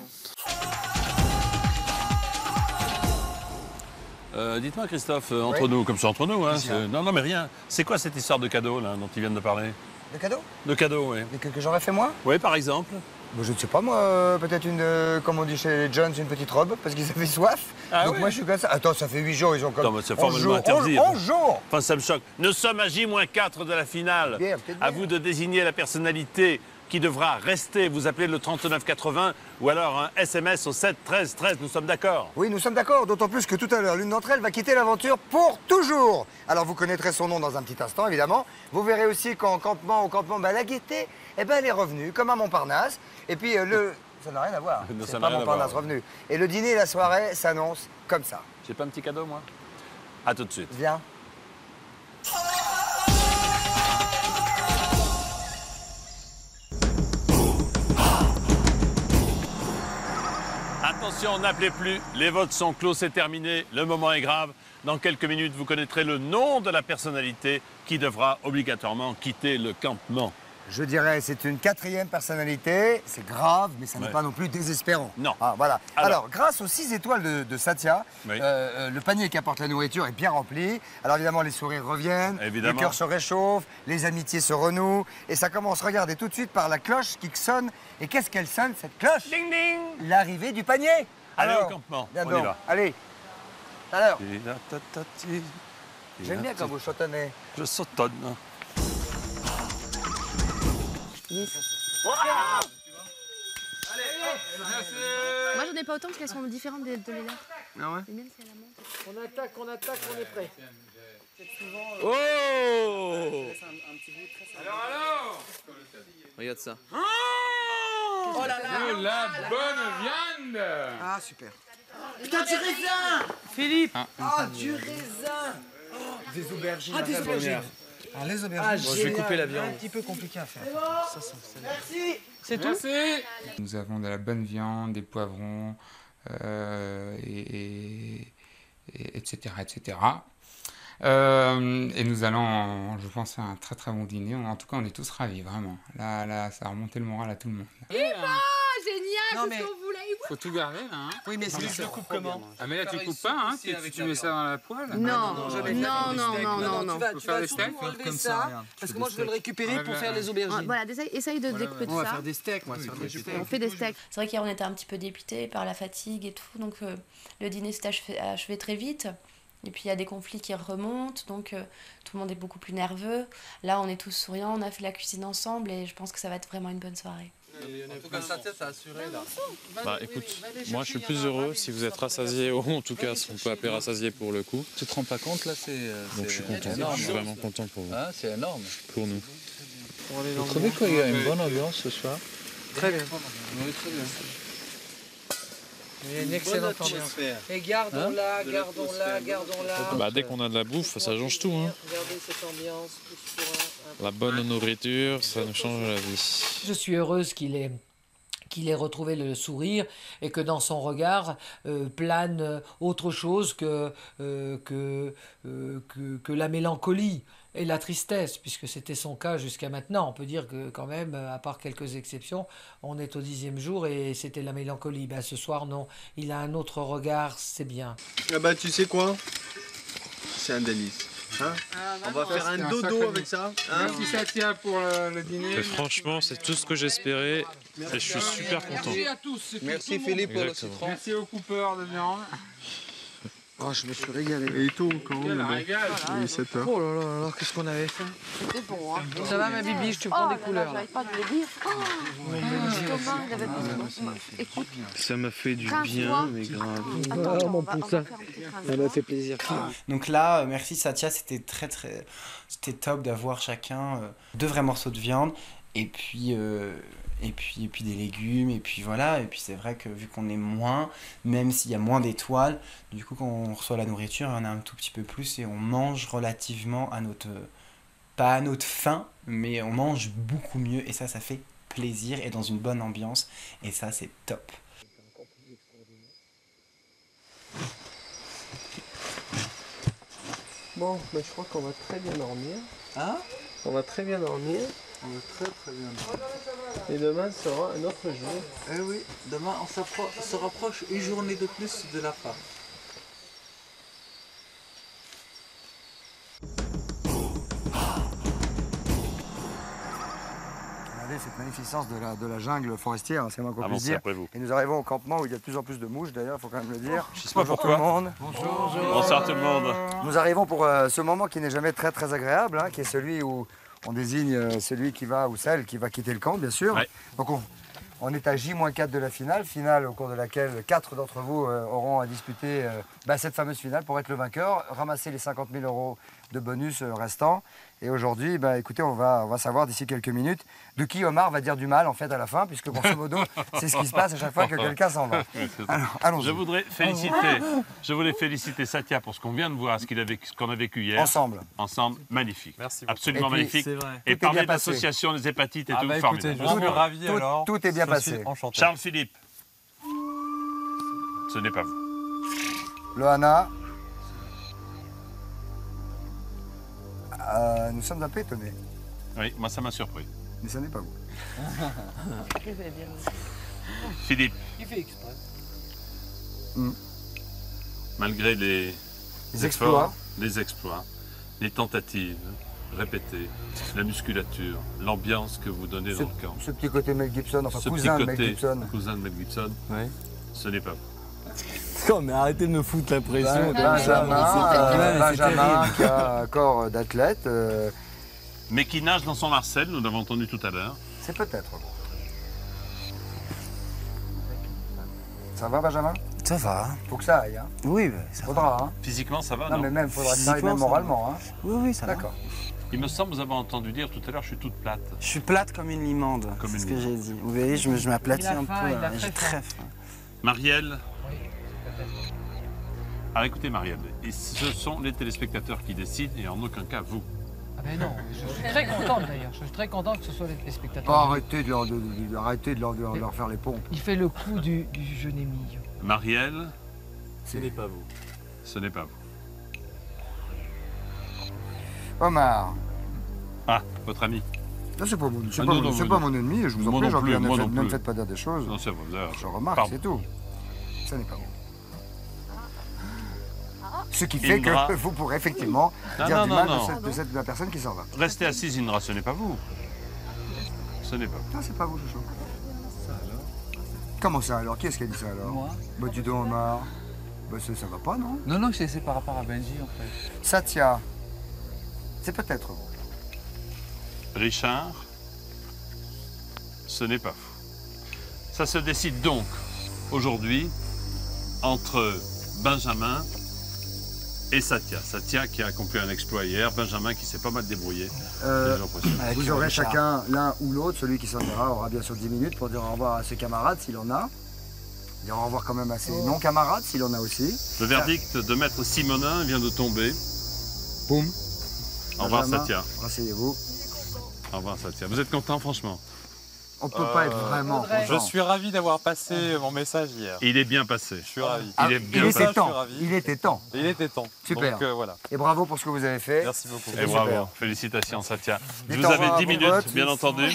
Dites-moi Christophe, entre nous, comme ça entre nous, hein, non mais rien. C'est quoi cette histoire de cadeau là dont ils viennent de parler? De cadeaux? De cadeaux, oui. Que j'aurais fait moi? Oui, par exemple. Je ne sais pas moi, peut-être comme on dit chez les Jones, une petite robe, parce qu'ils avaient soif. Ah donc oui. moi je suis comme ça. Attends, ça fait 8 jours, ils ont comme... Non, mais c'est formellement interdit. 11 jours. Enfin, ça me choque. Nous sommes à J-4 de la finale. Bien. À vous de désigner la personnalité qui devra rester. Vous appelez le 3980 ou alors un SMS au 7 13 13. Nous sommes d'accord? Oui, nous sommes d'accord, d'autant plus que tout à l'heure, l'une d'entre elles va quitter l'aventure pour toujours. Alors vous connaîtrez son nom dans un petit instant, évidemment. Vous verrez aussi qu'au campement, la gaieté, elle est revenue, comme à Montparnasse. Et puis ça n'a rien à voir. C'est pas Montparnasse revenu. Et le dîner et la soirée s'annoncent comme ça. J'ai pas un petit cadeau, moi? À tout de suite. Viens. Attention, n'appelez plus. Les votes sont clos, c'est terminé. Le moment est grave. Dans quelques minutes, vous connaîtrez le nom de la personnalité qui devra obligatoirement quitter le campement. Je dirais, c'est une 4e personnalité. C'est grave, mais ça n'est pas non plus désespérant. Non. Ah, voilà. Alors, grâce aux 6 étoiles de Satya, le panier qui apporte la nourriture est bien rempli. Alors évidemment, les sourires reviennent, le cœur se réchauffe, les amitiés se renouent. Et ça commence, regardez, tout de suite par la cloche qui sonne. Et qu'est-ce qu'elle sonne, cette cloche? Ding ding. L'arrivée du panier. Allez alors, au campement, on y va. Allez. Alors. J'aime bien quand vous chantonnez. Je sautonne. Moi j'en ai pas autant parce qu'elles sont différentes de les leurs. Ah ouais? Les miennes c'est à la menthe. On attaque, on est prêt. Oh! Alors regarde ça. Oh là là! De la bonne viande! Ah, super. Putain, du raisin! Philippe! Ah, du raisin! Des aubergines. Ah, des aubergines. Alors, les aubergines. Bon, je vais couper la viande. Un petit peu compliqué à faire. Merci! C'est tout? Merci! Nous avons de la bonne viande, des poivrons, etc. etc. Et nous allons, je pense, faire un très très bon dîner. En tout cas, on est tous ravis, vraiment. Là, ça a remonté le moral à tout le monde. Génial, c'est ce qu'on voulait. Faut tout garder, là. Hein. Oui, mais je le coupe comment? Ah, mais là, tu coupes pas, hein. Tu mets ça dans la poêle. Non. Faut faire des steaks enlever ça, parce que moi je veux le récupérer pour faire les aubergines. Voilà, essaye de découper tout ça. On va faire des steaks, moi. On fait des steaks. C'est vrai qu'hier on était un petit peu dépités par la fatigue et tout, donc le dîner s'est achevé très vite. Et puis il y a des conflits qui remontent, donc tout le monde est beaucoup plus nerveux. Là on est tous souriants, on a fait la cuisine ensemble et je pense que ça va être vraiment une bonne soirée. En tout cas, ça t'as assuré là. Bah écoute, moi je suis plus heureux si vous êtes rassasié, ou en tout cas si on peut appeler rassasié pour le coup. Tu te rends pas compte là, c'est. Donc je suis content, énorme. je suis vraiment content pour vous. Ah, c'est énorme. Pour nous. Vous trouvez qu'il y a une bonne ambiance ce soir? Très bien. Oui, très bien. Il y a une excellente ambiance. Et gardons-la. Bah dès qu'on a de la bouffe, ça change tout. Hein. Regardez cette ambiance. La bonne nourriture, ça nous change la vie. Je suis heureuse qu'il ait retrouvé le sourire et que dans son regard plane autre chose que la mélancolie et la tristesse, puisque c'était son cas jusqu'à maintenant. On peut dire que quand même, à part quelques exceptions, on est au 10e jour et c'était la mélancolie. Ben, ce soir, non. Il a un autre regard, c'est bien. Ah bah tu sais quoi? C'est un délice. Hein? On va faire un dodo avec ça. Hein? Merci Satya pour le dîner. Et franchement, c'est tout ce que j'espérais et je suis super content. Merci à tous. Merci Philippe pour le citron. Merci au coupeur de viande. Oh, je me suis régalé. Et tôt quand même. Il est 7h. Oh là là là, qu'est-ce qu'on avait fait. C'était bon, hein. Ça va ma bibiche, tu prends des couleurs. J'arrive pas de le dire. Thomas, il avait écoute. Ça m'a fait du Rince-toi. bien, mais grave. Oh mon poussin, ça m'a fait plaisir. Donc là, merci Satya, c'était c'était top d'avoir chacun 2 vrais morceaux de viande et puis des légumes et puis voilà. Et puis c'est vrai que vu qu'on est moins, même s'il y a moins d'étoiles, du coup quand on reçoit la nourriture, on a un tout petit peu plus et on mange relativement à notre pas à notre faim, mais on mange beaucoup mieux et ça fait plaisir et dans une bonne ambiance et ça c'est top. Bon, mais je crois qu'on va très bien dormir. Hein? On va très bien dormir. On va très bien. Et demain sera un autre jour. Eh oui, demain on se rapproche une journée de plus de la fin. Regardez cette magnificence de la jungle forestière, c'est moins qu'on puisse Avancez dire. après vous. Et nous arrivons au campement où il y a de plus en plus de mouches d'ailleurs, il faut quand même le dire. Bonjour tout le monde. Bonjour. Bonsoir tout le monde. Nous arrivons pour ce moment qui n'est jamais très très agréable, hein, qui est celui où on désigne celui qui va ou celle qui va quitter le camp, bien sûr. Ouais. Donc on est à J-4 de la finale au cours de laquelle 4 d'entre vous auront à disputer cette fameuse finale pour être le vainqueur, ramasser les 50 000 € de bonus restants. Et aujourd'hui, écoutez, on va savoir d'ici quelques minutes de qui Omar va dire du mal en fait à la fin, puisque grosso modo, c'est ce qui se passe à chaque fois que quelqu'un s'en va. Alors, allons-y. Je voulais féliciter Satya pour ce qu'on vient de voir, ce qu'on a vécu hier. Ensemble. Ensemble, magnifique. Merci. Absolument magnifique. Et Tout est parler bien passé. d'association des hépatites et tout, Écoutez, formidable. je suis ravi alors. Tout est bien passé. Enchanté. Charles Philippe. Ce n'est pas vous. Loana. Nous sommes un peu étonnés, Oui, moi ça m'a surpris. mais ce n'est pas vous. Philippe, Il fait exprès. malgré les exploits. les exploits, les tentatives répétées, la musculature, l'ambiance que vous donnez dans le camp, Ce petit côté Mel Gibson, enfin ce cousin petit de Mel côté Gibson. cousin de Mel Gibson, ce n'est pas vous. Non, mais arrêtez de me foutre la pression. Benjamin qui a un corps d'athlète, Mais qui nage dans son Marcel, nous l'avons entendu tout à l'heure. c'est peut-être vous. Ça va Benjamin? Ça va. Faut que ça aille, hein. Oui, ça Faudra, hein. Physiquement, ça va, Non, non mais même, faudra que ça aille Physiquement, même ça va. moralement, hein. Oui, ça va. D'accord. Il me semble vous avoir entendu dire tout à l'heure, je suis toute plate. Je suis plate comme une limande, Comme c'est une ce que j'ai dit. Vous voyez, je m'aplatis Il a un faim, peu, il a j'ai très très faim. Marielle. Alors écoutez Marielle, et ce sont les téléspectateurs qui décident et en aucun cas vous. Ah ben non, je suis très contente d'ailleurs. Je suis très contente que ce soit les spectateurs. Arrêtez de leur faire les pompes. Il fait le coup du je n'ai mis. Marielle, Ce n'est pas vous. ce n'est pas vous. Omar. Ah, votre ami. Non, c'est pas mon, Ah, non, non, c'est vous- pas mon ennemi, je vous en Moi prie, non plus, Jean-Pierre, moi non ne me plus. faites pas dire des choses. Non, c'est vrai, vous avez Je raison. remarque, Pardon. c'est tout. Ce n'est pas vous. Ce qui fait Indra. que vous pourrez effectivement Non, dire non, du non, mal non. de la personne qui s'en va. Restez assise, Indra, ce n'est pas vous. Ce n'est pas vous. Non, c'est pas vous, chouchou. Comment ça alors? Qui est-ce qui a dit ça alors? Moi. Bah dis donc, Omar. Bah ça va pas, non? Non, c'est par rapport à Benji en fait. Satya. C'est peut-être vous. Richard, ce n'est pas vous. Ça se décide donc aujourd'hui entre Benjamin et Satya. Satya qui a accompli un exploit hier, Benjamin qui s'est pas mal débrouillé. J'ai l'impression. Vous aurez chacun, l'un ou l'autre, celui qui s'en ira aura bien sûr 10 minutes pour dire au revoir à ses camarades s'il en a. Dire au revoir quand même à ses non-camarades s'il en a aussi. Le verdict de maître Simonin vient de tomber. Boum. Au revoir Benjamin, Satya. Rasseyez-vous. Au revoir Satya. Vous êtes content franchement? On peut pas être vraiment content. Je suis ravi d'avoir passé mon message hier. Il est bien passé. Je suis ravi. Il est bien était passé. temps. Je suis ravi. Il était temps. Il était temps. Super. Donc voilà. Et bravo pour ce que vous avez fait. Merci beaucoup. Et bravo. Félicitations Satya. Dites Vous au avez revoir à 10 vos minutes, potes. bien entendu.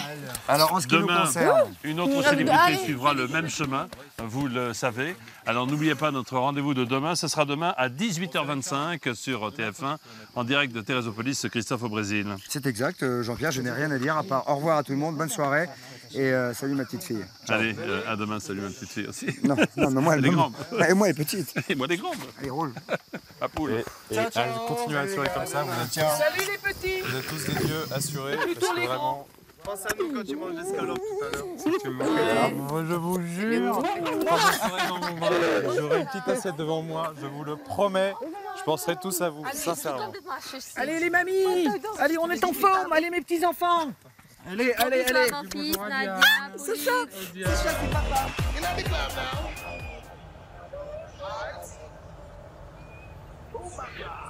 Alors en ce qui nous Demain, concerne, une autre célébrité suivra le même chemin, vous le savez. Alors n'oubliez pas notre rendez-vous de demain, ce sera demain à 18h25 sur TF1, en direct de Thérésopolis, Christophe au Brésil. c'est exact, Jean-Pierre, je n'ai rien à dire à part au revoir à tout le monde, bonne soirée. Et salut ma petite fille. Ciao. Allez, à demain, salut ma petite fille aussi. Non, non, mais moi, elle est grande. Et moi, elle est petite. Et moi, elle est grande. Allez, roule. À poule. Et continuez à assurer comme ça. Vous êtes, Salut les petits. vous êtes tous des dieux assurés. Parce que vraiment. Pense à nous quand tu manges l'escalope tout à l'heure. Moi, je vous jure, quand je serai dans mon bras, j'aurai une petite assiette devant moi, je vous le promets. Je penserai tous à vous, sincèrement. Allez les mamies. Allez, on est en forme. Allez mes petits enfants. Allez, allez, allez. Mon fils, Nadia, C'est ça. C'est ça, c'est papa. Oh my God.